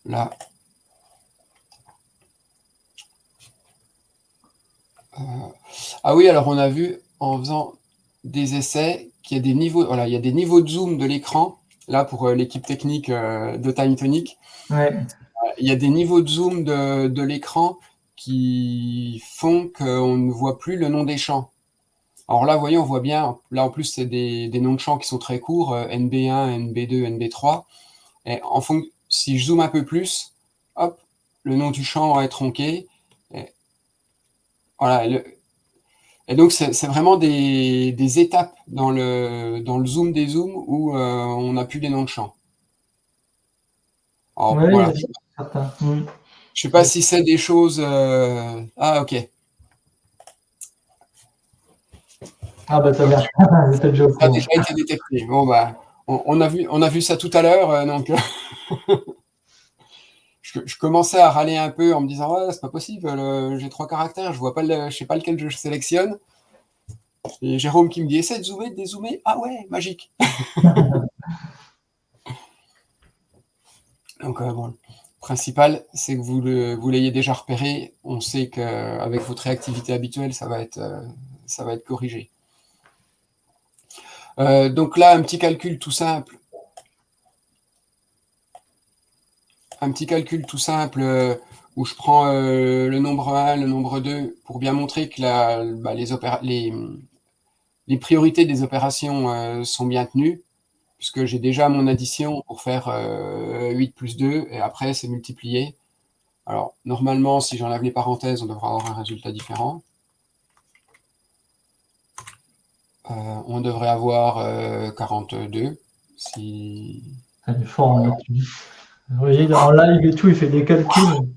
Là. Ah oui, alors on a vu en faisant des essais qu'il y a des niveaux, voilà, il y a des niveaux de zoom de l'écran. Là, pour l'équipe technique de Time Tonic, ouais. Il y a des niveaux de zoom de l'écran qui font qu'on ne voit plus le nom des champs. Alors là, vous voyez, on voit bien, là en plus, c'est des noms de champs qui sont très courts, NB1, NB2, NB3. Et si je zoome un peu plus, hop, le nom du champ va être tronqué. Et, voilà, et donc, c'est vraiment des étapes dans le zoom des zooms où on n'a plus les noms de champs. Alors, Ouais, voilà. certain. Je sais pas si c'est des choses. Ah, ok. Ah bah t'as bien. T'as déjà au Ça a courant. déjà été détecté. Bon, on a vu ça tout à l'heure, donc je commençais à râler un peu en me disant ouais, c'est pas possible, j'ai 3 caractères, je sais pas lequel je sélectionne. Et Jérôme qui me dit essaie de zoomer, de dézoomer. Ah ouais, magique. Donc bon, le principal, c'est que vous l'ayez déjà repéré. On sait qu'avec votre réactivité habituelle, ça va être corrigé. Donc là, un petit calcul tout simple. Où je prends le nombre 1, le nombre 2, pour bien montrer que les priorités des opérations sont bien tenues, puisque j'ai déjà mon addition pour faire 8 plus 2, et après c'est multiplié. Alors, normalement, si j'enlève les parenthèses, on devra avoir un résultat différent. On devrait avoir 42. Si... Elle est fort en études. Vous voyez, en live et tout, il fait des calculs.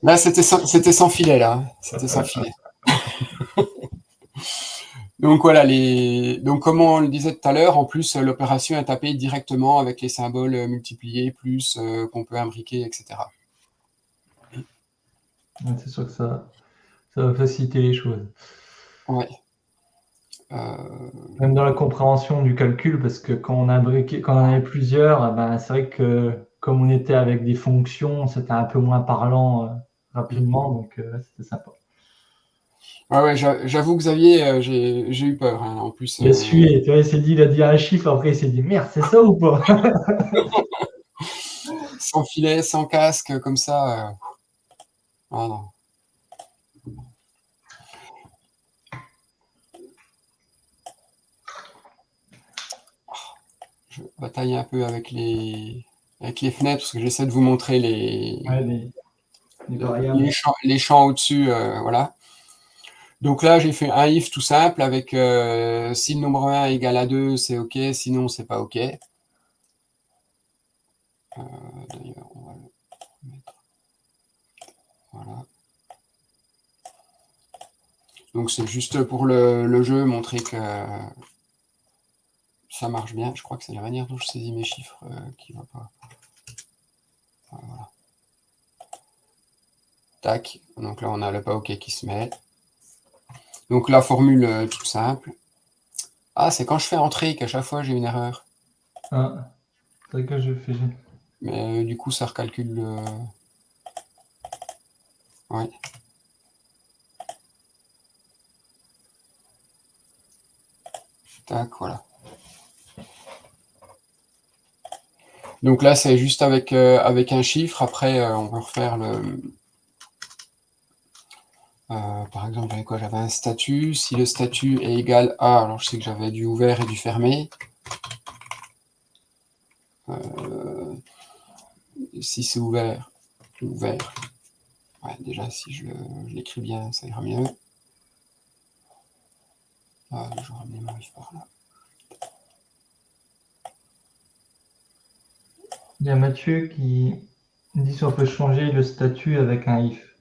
Là, c'était sans filet, là. C'était sans filet. Donc voilà, donc comme on le disait tout à l'heure, en plus l'opération est tapée directement avec les symboles multipliés, plus qu'on peut imbriquer, etc. Ouais, c'est sûr que ça va faciliter les choses. Ouais. Même dans la compréhension du calcul, parce que quand on en avait plusieurs, ben, c'est vrai que comme on était avec des fonctions, c'était un peu moins parlant rapidement, donc c'était sympa. Ouais, j'avoue, Xavier, j'ai eu peur, hein, en plus. Il a sué, tu vois, il a dit un chiffre, après il s'est dit merde, c'est ça ou pas? Sans filet, sans casque, comme ça. Ah non. Je bataille un peu avec les fenêtres, parce que j'essaie de vous montrer Ouais, les variables. les champs au-dessus, voilà. Donc là, j'ai fait un if tout simple avec si le nombre 1 égale à 2, c'est OK, sinon c'est pas OK. D'ailleurs, on va le mettre. Voilà. Donc c'est juste pour le jeu, montrer que ça marche bien. Je crois que c'est la manière dont je saisis mes chiffres qui va pas. Voilà. Tac. Donc là, on a le pas OK qui se met. Donc la formule toute simple. Ah, c'est quand je fais entrer qu'à chaque fois j'ai une erreur. Ah, c'est vrai que je fais. Mais du coup, ça recalcule le. Ouais. Tac, voilà. Donc là, c'est juste avec un chiffre. Après, on va refaire le. Par exemple, j'avais quoi? J'avais un statut. Si le statut est égal à. Alors, je sais que j'avais du ouvert et du fermé. Si c'est ouvert. Ouais, déjà, si je l'écris bien, ça ira mieux. Je vais ramener mon livre par là. Il y a Mathieu qui dit si on peut changer le statut avec un if.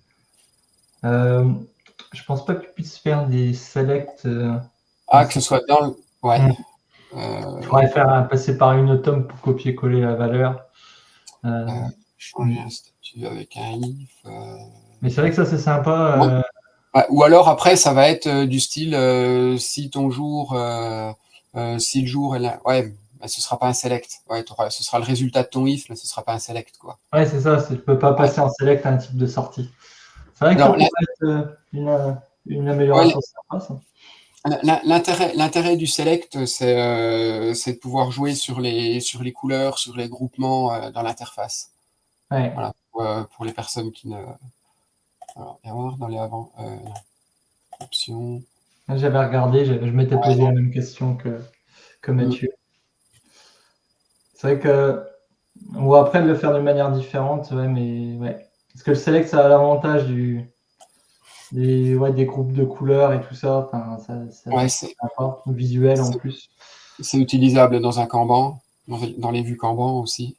Je pense pas que tu puisses faire des selects. Que ce soit dans le. Ouais. Il faudrait faire passer par une autom pour copier-coller la valeur. Changer un statut avec un if. Mais c'est vrai que ça, c'est sympa. Ouais, ou alors après, ça va être du style si ton jour, si le jour est là, ouais, bah, ce sera pas un select. Ouais, ce sera le résultat de ton if, mais ce sera pas un select, quoi. Ouais, c'est ça. Tu peux pas passer en select un type de sortie. C'est vrai que ça Alors, pourrait être une ouais, amélioration sympa, ça. l'intérêt du select, c'est de pouvoir jouer sur les couleurs, sur les groupements dans l'interface. Ouais. Voilà, pour les personnes qui ne. Alors, erreur dans les avant. Non. Options. J'avais regardé, je m'étais posé la même question que Mathieu. C'est vrai que. Ou après de le faire d'une manière différente, ouais, mais ouais. Parce que le select, ça a l'avantage des groupes de couleurs et tout ça. Enfin, Ouais, c'est sympa, visuel en plus. c'est utilisable dans un Kanban, dans les vues Kanban aussi.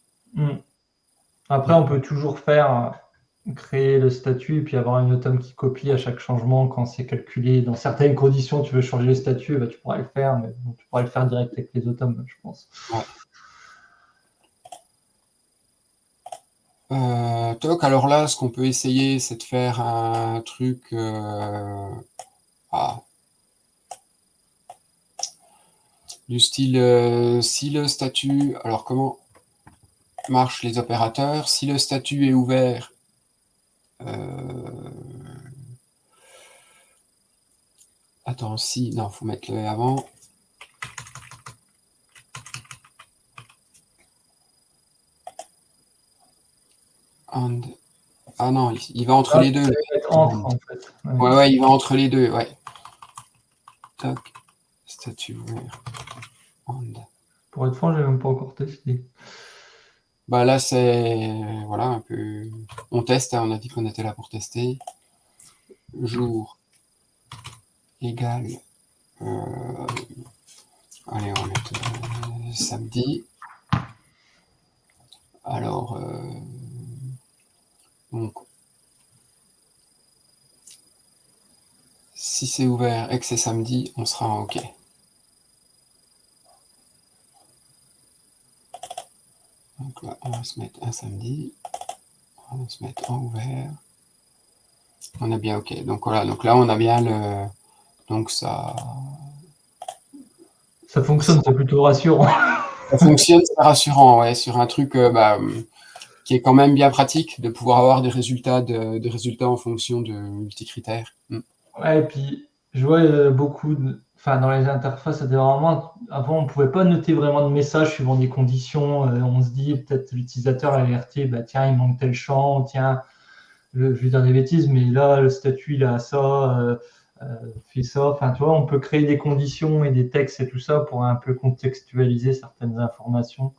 Après, on peut toujours créer le statut et puis avoir une autom qui copie à chaque changement quand c'est calculé. Dans certaines conditions, tu veux changer le statut, bah, tu pourras le faire, mais bon, tu pourras le faire direct avec les autom, je pense. Ouais. Toc, alors là, ce qu'on peut essayer, c'est de faire un truc. Du style si le statut. Alors, comment marchent les opérateurs? Si le statut est ouvert. Attends, si. Non, faut mettre le avant. And. Ah non, il va entre les deux. Ça va être entre, en fait. Ouais, il va entre les deux, ouais. Toc. Statut ouvert. And. Pour être franc, j'ai même pas encore testé. Bah là, c'est. Voilà, un peu. On teste, hein, on a dit qu'on était là pour tester. Jour égal. Allez, on va mettre samedi. Alors, donc, si c'est ouvert et que c'est samedi, on sera en OK. Donc là, on va se mettre un samedi. On va se mettre en ouvert. On est bien OK. Donc voilà, donc là, on a bien le. Donc ça. Ça fonctionne, c'est plutôt rassurant. Ça fonctionne, c'est rassurant, ouais, sur un truc qui est quand même bien pratique de pouvoir avoir des résultats en fonction de multicritères. Ouais, et puis je vois beaucoup enfin, dans les interfaces, c'était vraiment avant on pouvait pas noter vraiment de messages suivant des conditions. On se dit peut-être l'utilisateur a alerté, bah tiens, il manque tel champ, tiens, je vais dire des bêtises, mais là le statut il a ça, fait ça. Enfin, tu vois, on peut créer des conditions et des textes et tout ça pour un peu contextualiser certaines informations.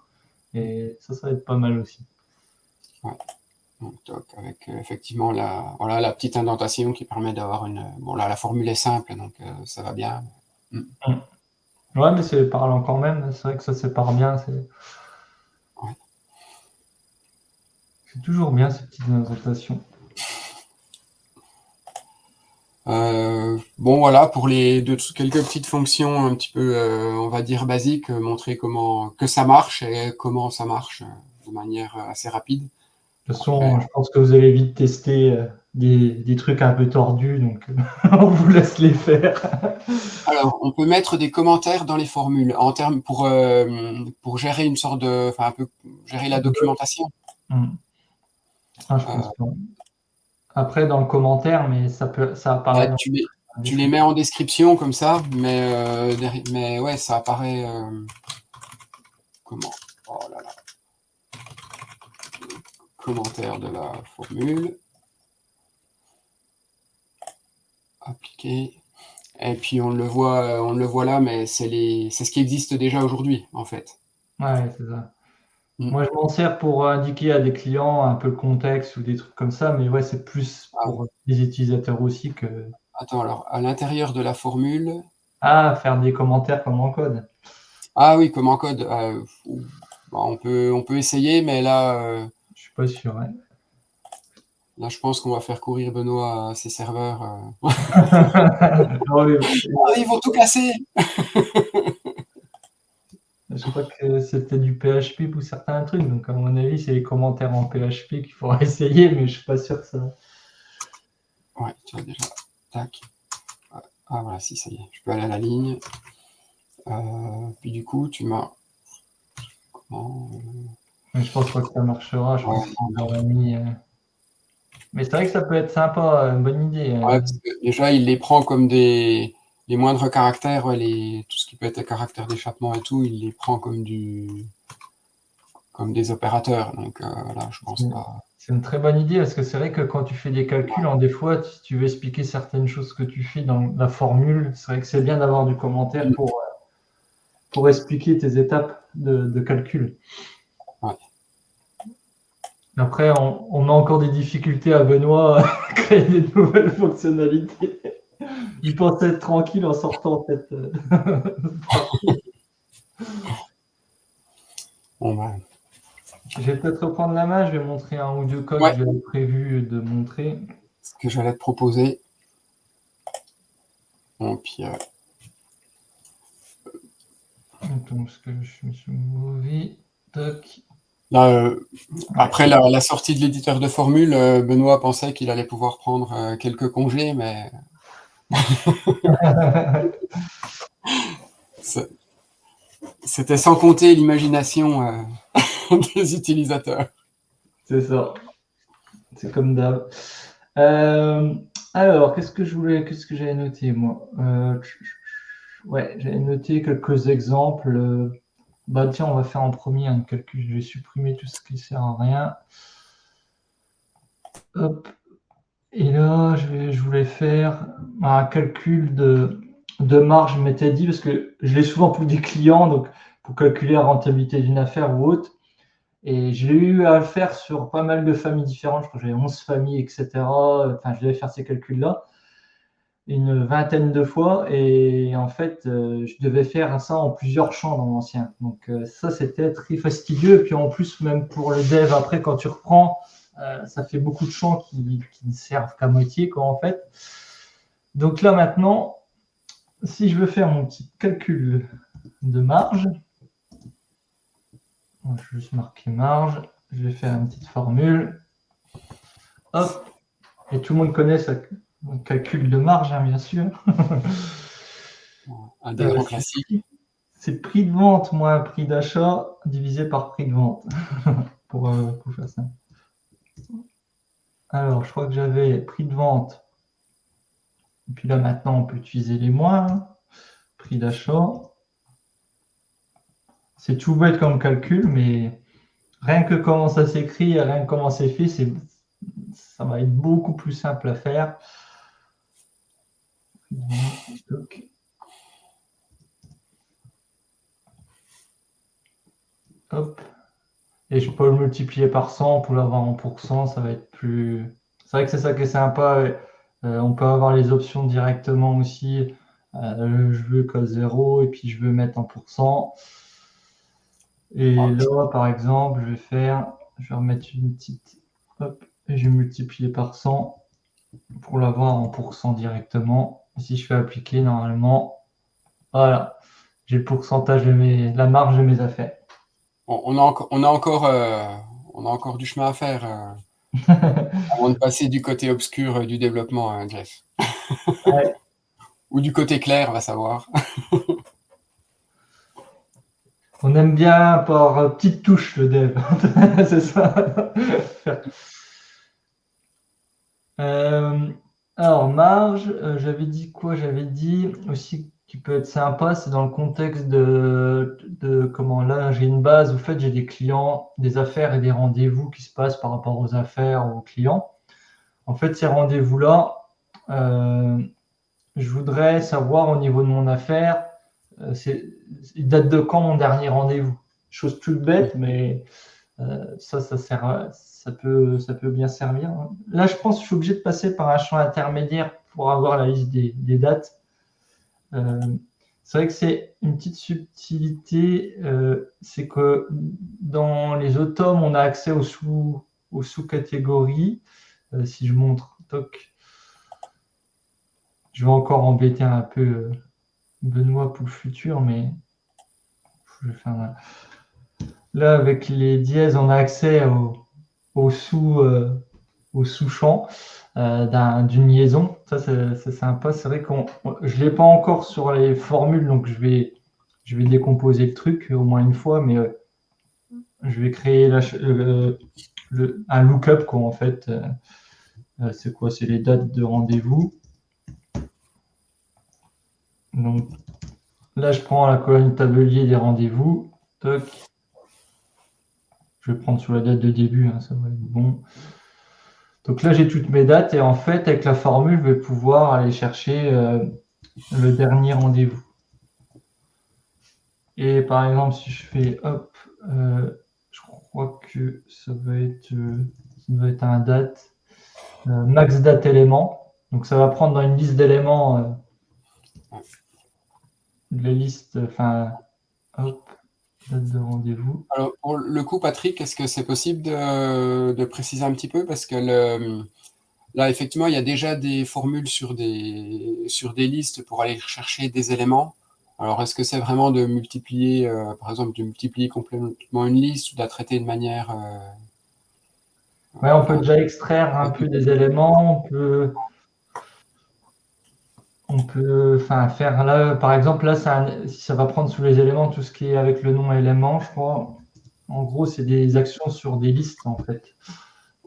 Et ça va être pas mal aussi. Ouais. Donc, avec effectivement voilà, la petite indentation qui permet d'avoir une. Bon, là, la formule est simple, donc ça va bien. Ouais, mais c'est parlant quand même. C'est vrai que ça sépare bien. Ouais. C'est toujours bien ces petites indentations. bon, voilà, pour quelques petites fonctions un petit peu, on va dire basiques, montrer que ça marche et comment ça marche de manière assez rapide. De toute Après, façon, je pense que vous allez vite tester des trucs un peu tordus, donc on vous laisse les faire. alors, on peut mettre des commentaires dans les formules en termes pour gérer une sorte enfin, un peu gérer la documentation. Ah, je pense pas. Après, dans le commentaire, mais ça apparaît dans la Tu les description. mets en description comme ça, mais ouais, ça apparaît. Comment? Oh là là. Commentaire de la formule. Appliquer. Et puis on le voit là, mais c'est ce qui existe déjà aujourd'hui, en fait. Ouais, c'est ça. Mm. Moi, je m'en sers pour indiquer à des clients un peu le contexte ou des trucs comme ça, mais ouais, c'est plus Ah, pour les utilisateurs aussi que attends, alors, à l'intérieur de la formule. faire des commentaires comme en code. Ah oui, comme en code. Bah, on peut essayer, mais Je suis pas sûr. Ouais. là, je pense qu'on va faire courir Benoît à ses serveurs. Non, mais Ah, ils vont tout casser! je crois que c'était du PHP pour certains trucs, donc à mon avis, c'est les commentaires en PHP qu'il faudra essayer, mais je suis pas sûr que ça. Ouais, tu vois déjà. Tac. Ah voilà, si, ça y est. Je peux aller à la ligne. Puis du coup, tu m'as. Comment. Mais je pense pas que ça marchera. Je pense Ouais, qu'ils auraient mis. Mais c'est vrai que ça peut être sympa, une bonne idée. ouais, parce que déjà, il les prend comme les moindres caractères, ouais, tout ce qui peut être les caractères d'échappement et tout, il les prend comme des opérateurs. Donc là, je pense pas. C'est une très bonne idée parce que c'est vrai que quand tu fais des calculs, des fois, si tu veux expliquer certaines choses que tu fais dans la formule, c'est vrai que c'est bien d'avoir du commentaire pour expliquer tes étapes de calcul. Ouais. Après, on a encore des difficultés à Benoît à créer des nouvelles fonctionnalités. Il pensait être tranquille en sortant cette partie. Bon, bah, Je vais peut-être reprendre la main, je vais montrer un ou deux codes ouais, que j'avais prévu de montrer. ce que j'allais te proposer. Bon, puis, Donc, ce que je me suis mauvais. Toc. là, après la sortie de l'éditeur de formule, Benoît pensait qu'il allait pouvoir prendre quelques congés, mais c'était sans compter l'imagination des utilisateurs. C'est ça. C'est comme d'hab. Alors, qu'est-ce que j'avais noté, moi? Ouais, j'avais noté quelques exemples. Bah, tiens, on va faire en premier un calcul. Je vais supprimer tout ce qui sert à rien. Hop. Et là, je voulais faire un calcul de marge, je m'étais dit, parce que je l'ai souvent pour des clients, donc pour calculer la rentabilité d'une affaire ou autre. Et j'ai eu à le faire sur pas mal de familles différentes. Je crois que j'avais 11 familles, etc. Enfin, je devais faire ces calculs-là une vingtaine de fois. Et en fait, je devais faire ça en plusieurs champs dans l'ancien. Donc ça, c'était très fastidieux. Et puis en plus, même pour le dev, après, quand tu reprends, ça fait beaucoup de champs qui ne servent qu'à moitié, quoi, en fait. Donc là, maintenant, si je veux faire mon petit calcul de marge, je vais juste marquer marge. Je vais faire une petite formule. Hop. Et tout le monde connaît ça, calcul de marge, hein, bien sûr. Un des grands classiques. C'est prix de vente moins prix d'achat divisé par prix de vente. pour faire ça. Alors, je crois que j'avais prix de vente. Et puis là, maintenant, on peut utiliser les moins. Prix d'achat. C'est tout bête comme calcul, mais rien que comment ça s'écrit, rien que comment c'est fait, ça va être beaucoup plus simple à faire. Hop. Et je peux le multiplier par 100 pour l'avoir en pourcent, ça va être plus. C'est vrai que c'est ça qui est sympa. On peut avoir les options directement aussi. Je veux qu'à 0 et puis je veux mettre en pourcent. Et là, par exemple, je vais remettre une petite. Hop, et je vais multiplier par 100 pour l'avoir en pourcent directement. Si je fais appliquer, normalement, voilà, j'ai le pourcentage la marge de mes affaires. On a encore du chemin à faire avant de passer du côté obscur du développement, hein, Jeff. Ouais. Ou du côté clair, va savoir. On aime bien par petites touches le dev. C'est ça. Alors, marge, j'avais dit quoi? J'avais dit aussi qui peut être sympa, c'est dans le contexte de comment là, j'ai une base, au fait, j'ai des clients, des affaires et des rendez-vous qui se passent par rapport aux affaires, aux clients. En fait, ces rendez-vous-là, euh, je voudrais savoir au niveau de mon affaire, il date de quand mon dernier rendez-vous? Chose toute bête, mais ça sert, ça peut bien servir. Là, je pense que je suis obligé de passer par un champ intermédiaire pour avoir la liste des dates. Euh, c'est vrai que c'est une petite subtilité, c'est que dans les automnes, on a accès aux sous-catégories. Si je montre, toc, je vais encore embêter un peu Benoît pour le futur, mais je vais faire là avec les dièses, on a accès aux sous, au sous-champ d'une liaison. Ça, c'est sympa. C'est vrai je ne l'ai pas encore sur les formules, donc je vais décomposer le truc au moins une fois, mais je vais créer un lookup, quoi, en fait. C'est quoi? C'est les dates de rendez-vous. Donc là, je prends la colonne tablier des rendez-vous. Toc. Je vais prendre sur la date de début, hein, ça va être bon. Donc là, j'ai toutes mes dates et en fait, avec la formule, je vais pouvoir aller chercher le dernier rendez-vous. Et par exemple, si je fais hop, je crois que ça va être un date, max date élément. Donc ça va prendre dans une liste d'éléments la liste, enfin, hop, date de rendez-vous. Alors, pour le coup, Patrick, est-ce que c'est possible de préciser un petit peu? Parce que là, effectivement, il y a déjà des formules sur des listes pour aller chercher des éléments. Alors, est-ce que c'est vraiment de multiplier, par exemple, de multiplier complètement une liste ou de la traiter de manière... Ouais, on peut déjà extraire un peu des éléments, on peut faire là, par exemple, là, ça va prendre sous les éléments tout ce qui est avec le nom élément, je crois. En gros, c'est des actions sur des listes, en fait.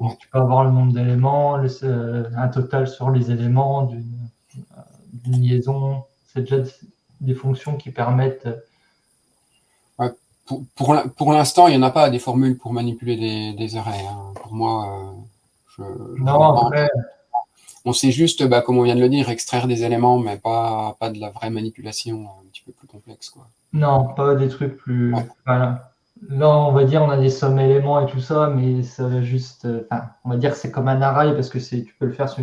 Donc, tu peux avoir le nombre d'éléments, un total sur les éléments d'une liaison. C'est déjà des fonctions qui permettent. Pour l'instant, il n'y en a pas des formules pour manipuler des arrêts, hein. Pour moi, je Non, après. On sait juste, comme on vient de le dire, extraire des éléments, mais pas de la vraie manipulation un petit peu plus complexe, quoi. Non, pas des trucs plus. Voilà. Là, on va dire, on a des sommes éléments et tout ça, mais ça va juste. On va dire que c'est comme un array parce que tu peux le faire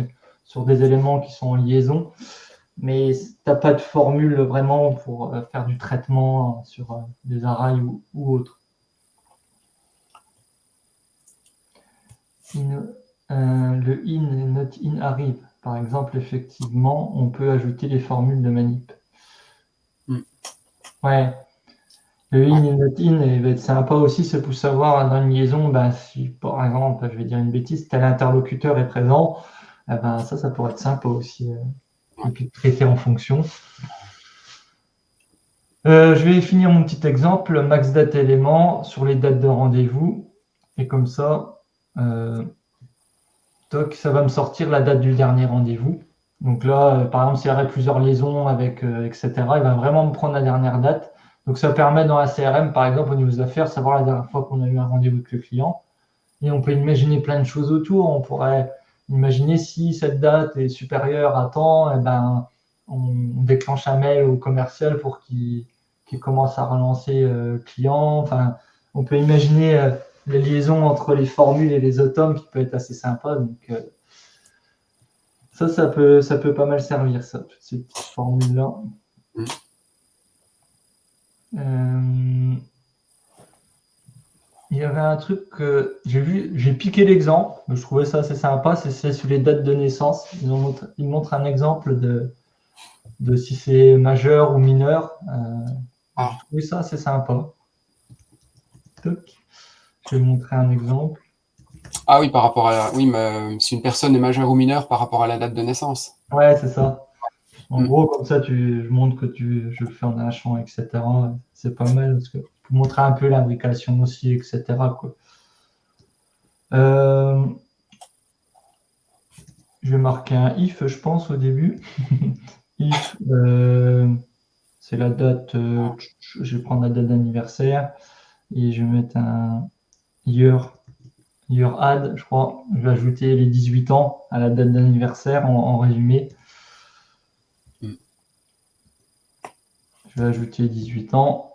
sur des éléments qui sont en liaison, mais tu n'as pas de formule vraiment pour faire du traitement sur des arrays ou autres. Le in, not in arrive. Par exemple, effectivement, on peut ajouter les formules de manip. Ouais. Le in et not in, va être sympa aussi, c'est pour savoir dans une liaison, si par exemple, je vais dire une bêtise, tel interlocuteur est présent, ça pourrait être sympa aussi. Et puis traiter en fonction. Je vais finir mon petit exemple, max date élément sur les dates de rendez-vous. Et comme ça, ça va me sortir la date du dernier rendez-vous. Donc là, par exemple, s'il y aurait plusieurs liaisons avec, etc., il va vraiment me prendre la dernière date. Donc ça permet dans la CRM, par exemple, au niveau des affaires, savoir la dernière fois qu'on a eu un rendez-vous avec le client. Et on peut imaginer plein de choses autour. On pourrait imaginer si cette date est supérieure à temps, on déclenche un mail au commercial pour qu'il commence à relancer le client. Enfin, on peut imaginer les liaisons entre les formules et les automes qui peut être assez sympa. Donc, ça peut pas mal servir, ça, toutes ces petites formules-là. Il y avait un truc que j'ai piqué l'exemple, mais je trouvais ça assez sympa, c'est sur les dates de naissance. Ils montrent un exemple de si c'est majeur ou mineur. Ah. Oui, ça, c'est sympa. Toc. Je vais montrer un exemple. Ah oui, par rapport à... Oui, mais si une personne est majeure ou mineure par rapport à la date de naissance. Ouais, c'est ça. En Mm. gros, comme ça, je montre que je le fais en H1, etc. C'est pas mal parce que pour montrer un peu l'imbrication aussi, etc. Quoi. Je vais marquer un if, je pense, au début. If, c'est la date, je vais prendre la date d'anniversaire et je vais mettre un year add, je crois. Je vais ajouter les 18 ans à la date d'anniversaire en résumé. Mm. Je vais ajouter 18 ans.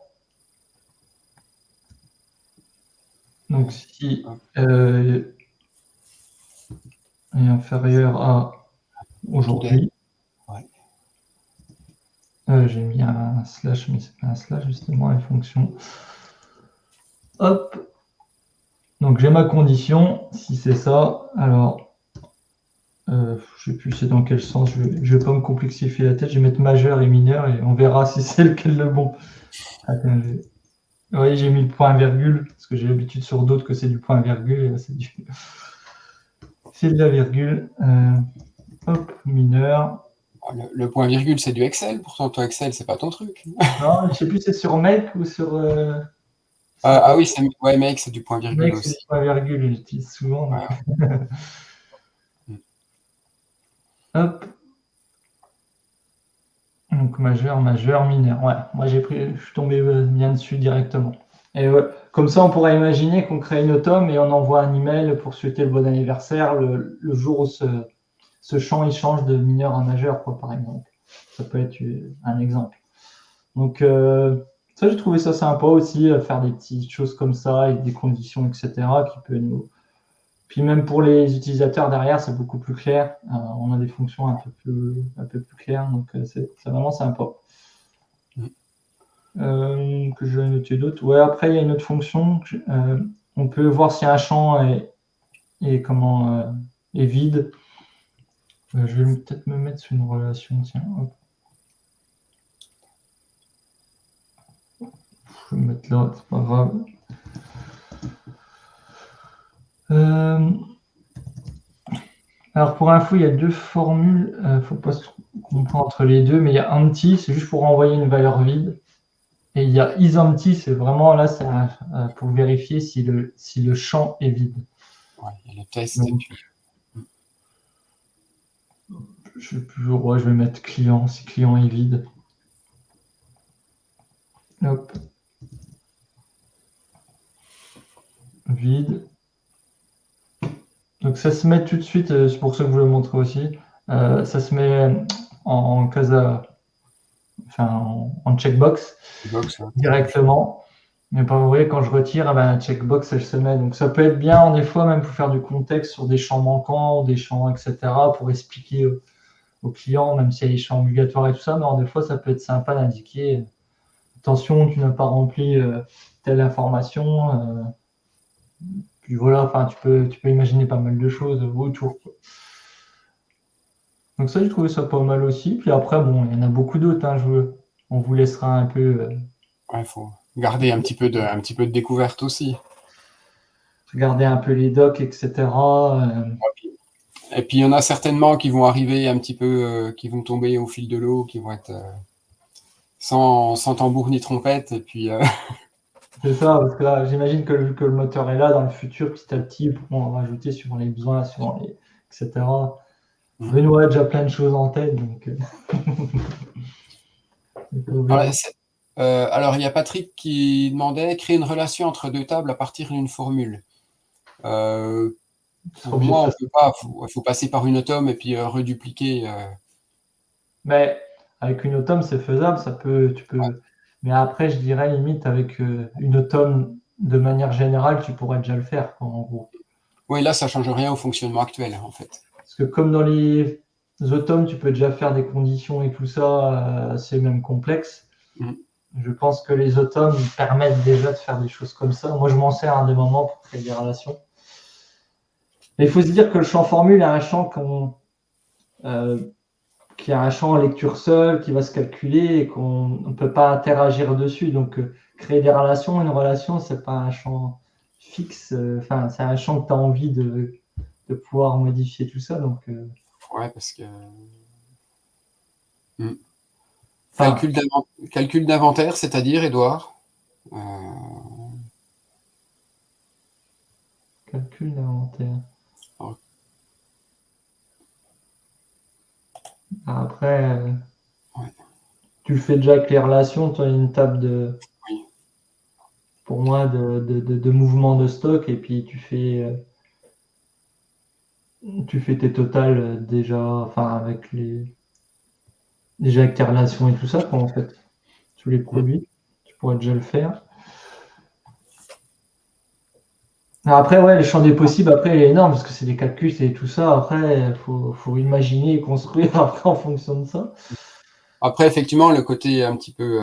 Donc, si est inférieur à aujourd'hui, ouais. J'ai mis un slash, mais c'est pas un slash, justement, la fonction. Hop. Donc, j'ai ma condition. Si c'est ça, alors, je ne sais plus c'est dans quel sens. Je vais pas me complexifier la tête. Je vais mettre majeur et mineur et on verra si c'est lequel le bon. Attends, oui, j'ai mis le point virgule, parce que j'ai l'habitude sur d'autres que c'est du point virgule. C'est de la virgule. Hop, mineur. Le point virgule, c'est du Excel. Pourtant, toi, Excel, c'est pas ton truc. Non, je ne sais plus c'est sur Make ou sur... Ah oui, ouais, mec, c'est du point virgule Make, c'est du aussi. point virgule, j'utilise souvent. Ouais. Hop. Donc majeur, mineur. Ouais, moi je suis tombé bien dessus directement. Et ouais, comme ça, on pourrait imaginer qu'on crée une automne et on envoie un email pour souhaiter le bon anniversaire le jour où ce champ il change de mineur à majeur, quoi, par exemple. Ça peut être un exemple. Donc ça, j'ai trouvé ça sympa aussi, faire des petites choses comme ça avec des conditions, etc. qui peut nous. Puis même pour les utilisateurs derrière, c'est beaucoup plus clair. On a des fonctions un peu plus claires, donc c'est vraiment sympa. Que je vais noter d'autres. Ouais, après, il y a une autre fonction. On peut voir si un champ est vide. Je vais peut-être me mettre sur une relation. Tiens, hop. Je vais me mettre là, c'est pas grave. Alors pour info, il y a deux formules. Il ne faut pas se comprendre entre les deux, mais il y a empty, c'est juste pour envoyer une valeur vide. Et il y a isEmpty, c'est vraiment là, c'est pour vérifier si le champ est vide. Ouais, il y a le test. Donc, je vais mettre client, si client est vide. Hop. Vide. Donc ça se met tout de suite, c'est pour ça que je vous le montre aussi. Ça se met en casa, enfin en checkbox directement. Mais pas vous voyez, quand je retire, la checkbox elle se met. Donc ça peut être bien des fois même pour faire du contexte sur des champs manquants, des champs, etc. pour expliquer aux clients, même s'il y a des champs obligatoires et tout ça, mais des fois ça peut être sympa d'indiquer attention, tu n'as pas rempli telle information. Puis voilà, enfin tu peux imaginer pas mal de choses autour. Donc ça, j'ai trouvé ça pas mal aussi. Puis après, bon, il y en a beaucoup d'autres. On vous laissera un peu. Il faut garder un petit peu de découverte aussi. Regarder un peu les docs, etc. Et puis il y en a certainement qui vont arriver un petit peu, qui vont tomber au fil de l'eau, qui vont être sans tambour ni trompette. Et puis C'est ça, parce que là, j'imagine que le moteur est là dans le futur, petit à petit, pour en rajouter suivant les besoins, etc. Benoît a déjà plein de choses en tête, donc. Alors, il y a Patrick qui demandait créer une relation entre deux tables à partir d'une formule. Pour moi, on ne peut pas. Il faut passer par une automne et puis redupliquer. Mais avec une automne, c'est faisable. Tu peux. Ouais. Mais après, je dirais limite avec une automne de manière générale, tu pourrais déjà le faire, quoi, en gros. Oui, là, ça ne change rien au fonctionnement actuel, en fait. Parce que comme dans les automnes, tu peux déjà faire des conditions et tout ça assez même complexes. Je pense que les automnes permettent déjà de faire des choses comme ça. Moi, je m'en sers à des moments pour créer des relations. Mais il faut se dire que le champ formule est un champ qui a un champ en lecture seul, qui va se calculer et qu'on ne peut pas interagir dessus. Donc, créer des relations, une relation, c'est pas un champ fixe. Enfin, c'est un champ que tu as envie de pouvoir modifier tout ça. Donc, Ouais, parce que hmm. enfin, Calcul d'inventaire, c'est-à-dire, Édouard? calcul d'inventaire. Oh, Après, ouais, tu le fais déjà avec les relations, tu as une table oui. pour moi, de mouvement de stock et puis tu fais tes totals déjà, enfin, déjà avec tes relations et tout ça, quoi, en fait. Tous les Hmm. produits, tu pourrais déjà le faire. Après, ouais, le champ des possibles, après, il est énorme parce que c'est des calculs, c'est tout ça. Après, faut imaginer et construire après en fonction de ça. Après, effectivement, le côté un petit peu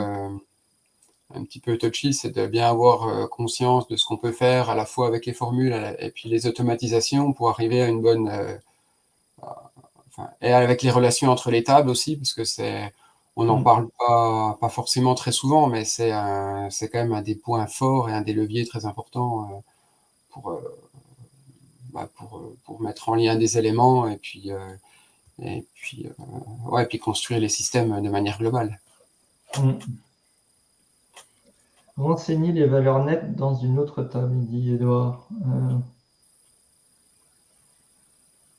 touchy, c'est de bien avoir conscience de ce qu'on peut faire à la fois avec les formules et puis les automatisations pour arriver à une bonne, enfin, et avec les relations entre les tables aussi, parce que on n'en Mm. parle pas forcément très souvent, mais c'est quand même un des points forts et un des leviers très importants pour, pour mettre en lien des éléments et puis, ouais, puis construire les systèmes de manière globale. Mm. Renseigner les valeurs nettes dans une autre table, dit Edouard.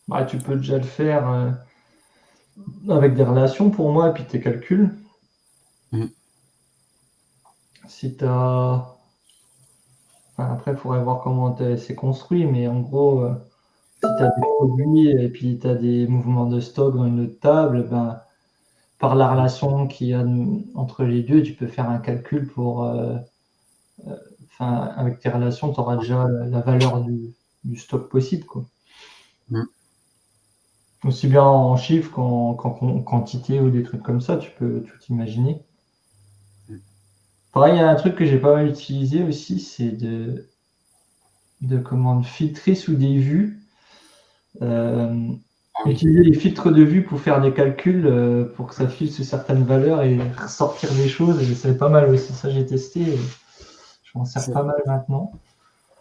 Bah, tu peux déjà le faire avec des relations pour moi et puis tes calculs. Mm. Si tu as. Enfin, après, il faudrait voir comment c'est construit, mais en gros, si tu as des produits et puis tu as des mouvements de stock dans une autre table, ben, par la relation qu'il y a entre les deux, tu peux faire un calcul pour. Enfin, avec tes relations, tu auras déjà la valeur du stock possible, quoi. Mm. Aussi bien en chiffres qu'en quantité ou des trucs comme ça, tu peux tout imaginer. Pareil, il y a un truc que j'ai pas mal utilisé aussi, c'est de filtrer sous des vues. Euh, Ah oui. Utiliser les filtres de vue pour faire des calculs, pour que ça filtre sur certaines valeurs et ressortir des choses. Et c'est pas mal aussi. Ça, j'ai testé. Et je m'en sers C'est pas mal maintenant.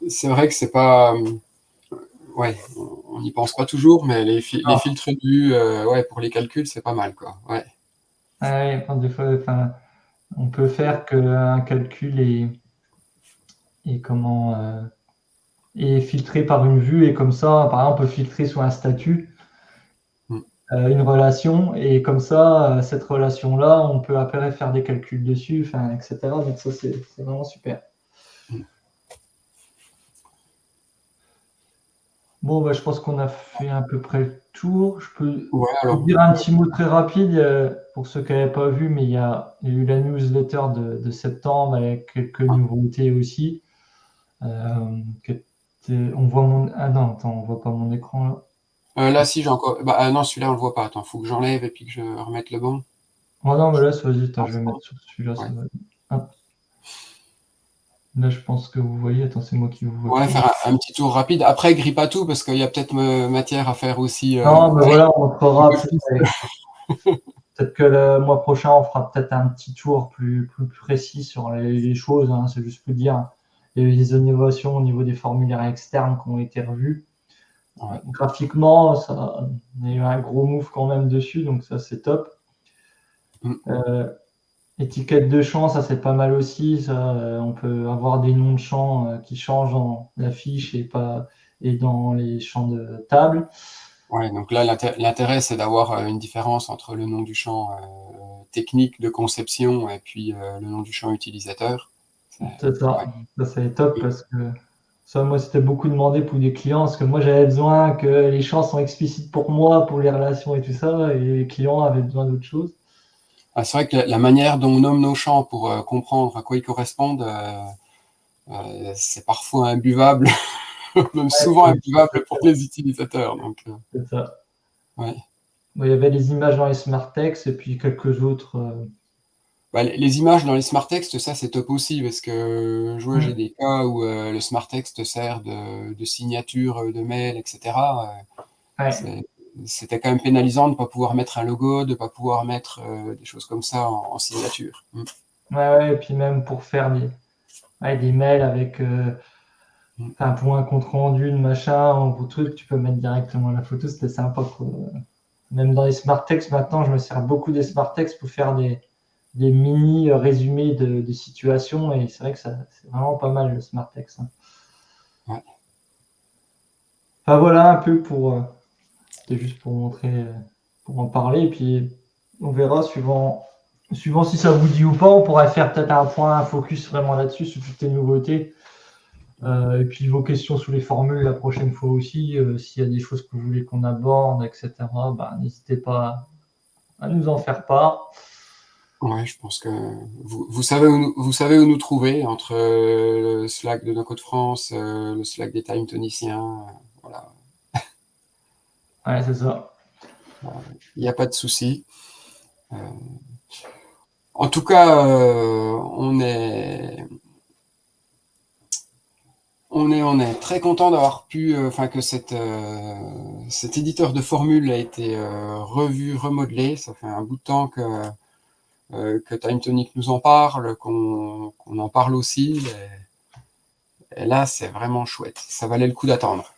c'est vrai que c'est pas. Ouais, on n'y pense pas toujours, mais les Ah, filtres vus, ouais, pour les calculs, c'est pas mal, quoi. Ouais. ouais, enfin, des fois, enfin, on peut faire qu'un calcul est comment est filtré par une vue et comme ça, par exemple, on peut filtrer sur un statut Mm. une relation et comme ça, cette relation-là, on peut après faire des calculs dessus, enfin, etc. Donc ça, c'est vraiment super. Mm. Bon, bah, je pense qu'on a fait à peu près le tour. Je peux Ouais, vous alors, dire un petit mot très rapide pour ceux qui n'avaient pas vu, mais il y a eu la newsletter de septembre avec quelques nouveautés aussi. On voit mon. Ah non, attends, on voit pas mon écran là. là, si, j'ai encore. Bah, non, celui-là, on le voit pas. Attends, faut que j'enlève et puis que je remette le bon. Oh non, mais là, vas-y, attends, Non, je vais c'est bon. mettre sur celui-là. Ouais. Hop. Là, je pense que vous voyez. Attends, c'est moi qui vous vois Ouais, pas. faire un petit tour rapide. Après, grille pas tout, parce qu'il y a peut-être matière à faire aussi. Non, mais voilà, on Un montrera peu plus. peut-être que le mois prochain, on fera peut-être un petit tour plus précis sur les choses, hein. C'est juste pour dire, il y a eu des innovations au niveau des formulaires externes qui ont été revus. Ouais. Graphiquement, il y a eu un gros move quand même dessus, donc ça c'est top. Mm. Euh, Étiquette de champ, ça c'est pas mal aussi. Ça, on peut avoir des noms de champs qui changent dans la fiche et dans les champs de table. Ouais, donc là, l'intérêt, c'est d'avoir une différence entre le nom du champ technique de conception et puis le nom du champ utilisateur. C'est- C'est ça. Ouais. Ça c'est top parce que ça, moi, c'était beaucoup demandé pour des clients parce que moi, j'avais besoin que les champs sont explicites pour moi, pour les relations et tout ça, et les clients avaient besoin d'autre chose. Ah, c'est vrai que la manière dont on nomme nos champs pour comprendre à quoi ils correspondent, c'est parfois imbuvable, même Ouais, souvent imbuvable pour les utilisateurs. Donc, c'est ça. ouais. Bon, il y avait les images dans les smart texts et puis quelques autres. Bah, les images dans les smart texts, ça c'est top aussi parce que je vois, j'ai Hmm. des cas où le smart text sert de signature de mail, etc. Ouais. c'était quand même pénalisant de ne pas pouvoir mettre un logo, de ne pas pouvoir mettre des choses comme ça en signature. Ouais, et puis même pour faire des mails avec pour un compte rendu de machin ou truc, tu peux mettre directement la photo, c'était sympa, quoi. Même dans les smart texts, maintenant, je me sers beaucoup des smart texts pour faire des mini résumés de situations, et c'est vrai que c'est vraiment pas mal le smart text. Hein. Ouais. Enfin voilà un peu c'était juste pour montrer, pour en parler, et puis on verra suivant si ça vous dit ou pas, on pourrait faire peut-être un focus vraiment là-dessus, sur toutes les nouveautés. Et puis vos questions sous les formules la prochaine fois aussi, s'il y a des choses que vous voulez qu'on aborde, etc., n'hésitez pas à nous en faire part. Ouais, je pense que vous savez vous savez où nous trouver, entre le Slack de No Code France, le Slack des Time Toniciens, voilà. Ouais, c'est ça. Il n'y a pas de souci. En tout cas, on est très content d'avoir pu, que cet éditeur de formules a été revu, remodelé. Ça fait un bout de temps que Time Tonic nous en parle, qu'on en parle aussi. Et là, c'est vraiment chouette. Ça valait le coup d'attendre.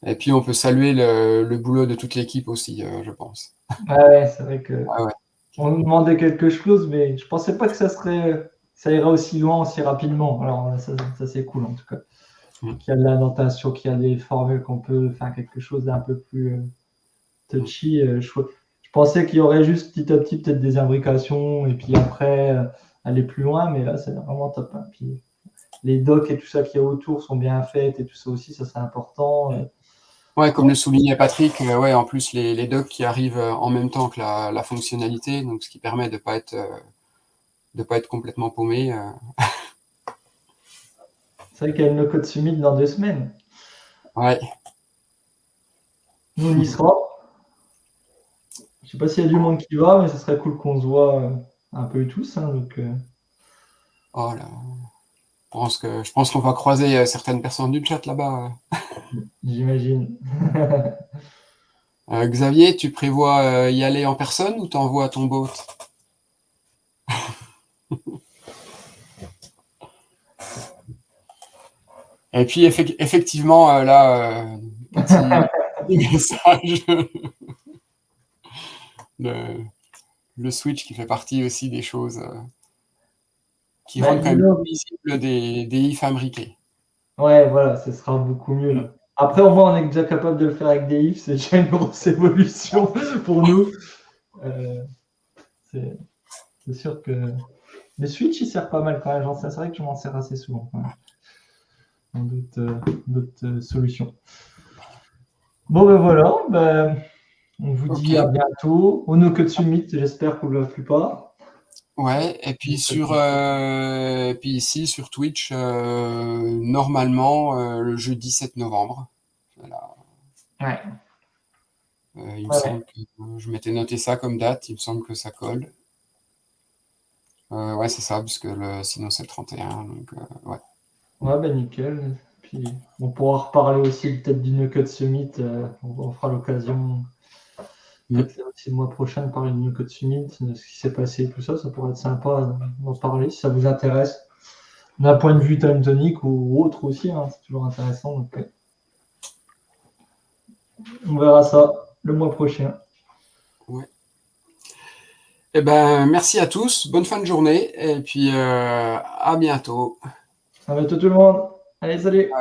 Et puis, on peut saluer le boulot de toute l'équipe aussi, je pense. Ouais, c'est vrai que Ah ouais. on nous demandait quelque chose, mais je pensais pas que ça irait aussi loin, aussi rapidement. Alors ça c'est cool en tout cas. Qu'il y a de la notation, qu'il y a des formules qu'on peut faire quelque chose d'un peu plus touchy. Je pensais qu'il y aurait juste petit à petit peut-être des imbrications et puis après aller plus loin, mais là c'est vraiment top. Hein. Puis les docs et tout ça qu'il y a autour sont bien faites et tout ça aussi, ça c'est important. Ouais, comme le soulignait Patrick, ouais, en plus les docs qui arrivent en même temps que la fonctionnalité, donc ce qui permet de pas être complètement paumé. C'est vrai qu'il y a le no-code summit dans 2 semaines. Ouais. Nous on y sera. Je sais pas s'il y a du monde qui va, mais ce serait cool qu'on se voit un peu tous. Hein, donc, Oh là. Je pense qu'on va croiser certaines personnes du chat là-bas. j'imagine. Xavier, tu prévois y aller en personne ou t'envoies ton bot? Et puis effectivement, là, petit message. le Switch qui fait partie aussi des choses qui rendent quand même Dis-donc. plus visibles des ifs imbriqués. Ouais, voilà, ce sera beaucoup mieux. Là. Après, au moins, on est déjà capable de le faire avec des ifs. C'est déjà une grosse évolution pour nous. Euh, c'est sûr que le Switch, il sert pas mal quand même. C'est vrai que je m'en sers assez souvent quand même. Dans d'autres solutions. Bon, ben voilà. On vous dit Ok. à bientôt. Au No Code Summit, j'espère pour la plupart. Ouais, et puis puis ici sur Twitch, normalement le jeudi 7 novembre. Voilà. Ouais. Il me Ouais. semble que je m'étais noté ça comme date, il me semble que ça colle. Ouais, c'est ça, puisque sinon c'est le 31. Donc, ouais. Ouais, ben nickel. Puis on pourra reparler aussi peut-être du No Code Summit. On fera l'occasion. Peut-être aussi le mois prochain de parler du No Code Summit, de ce qui s'est passé, tout ça. Ça pourrait être sympa d'en parler si ça vous intéresse. D'un point de vue time tonic ou autre aussi, hein, c'est toujours intéressant. Donc, on verra ça le mois prochain. Ouais. Eh ben, merci à tous, bonne fin de journée, et puis à bientôt. À bientôt tout le monde. Allez, salut!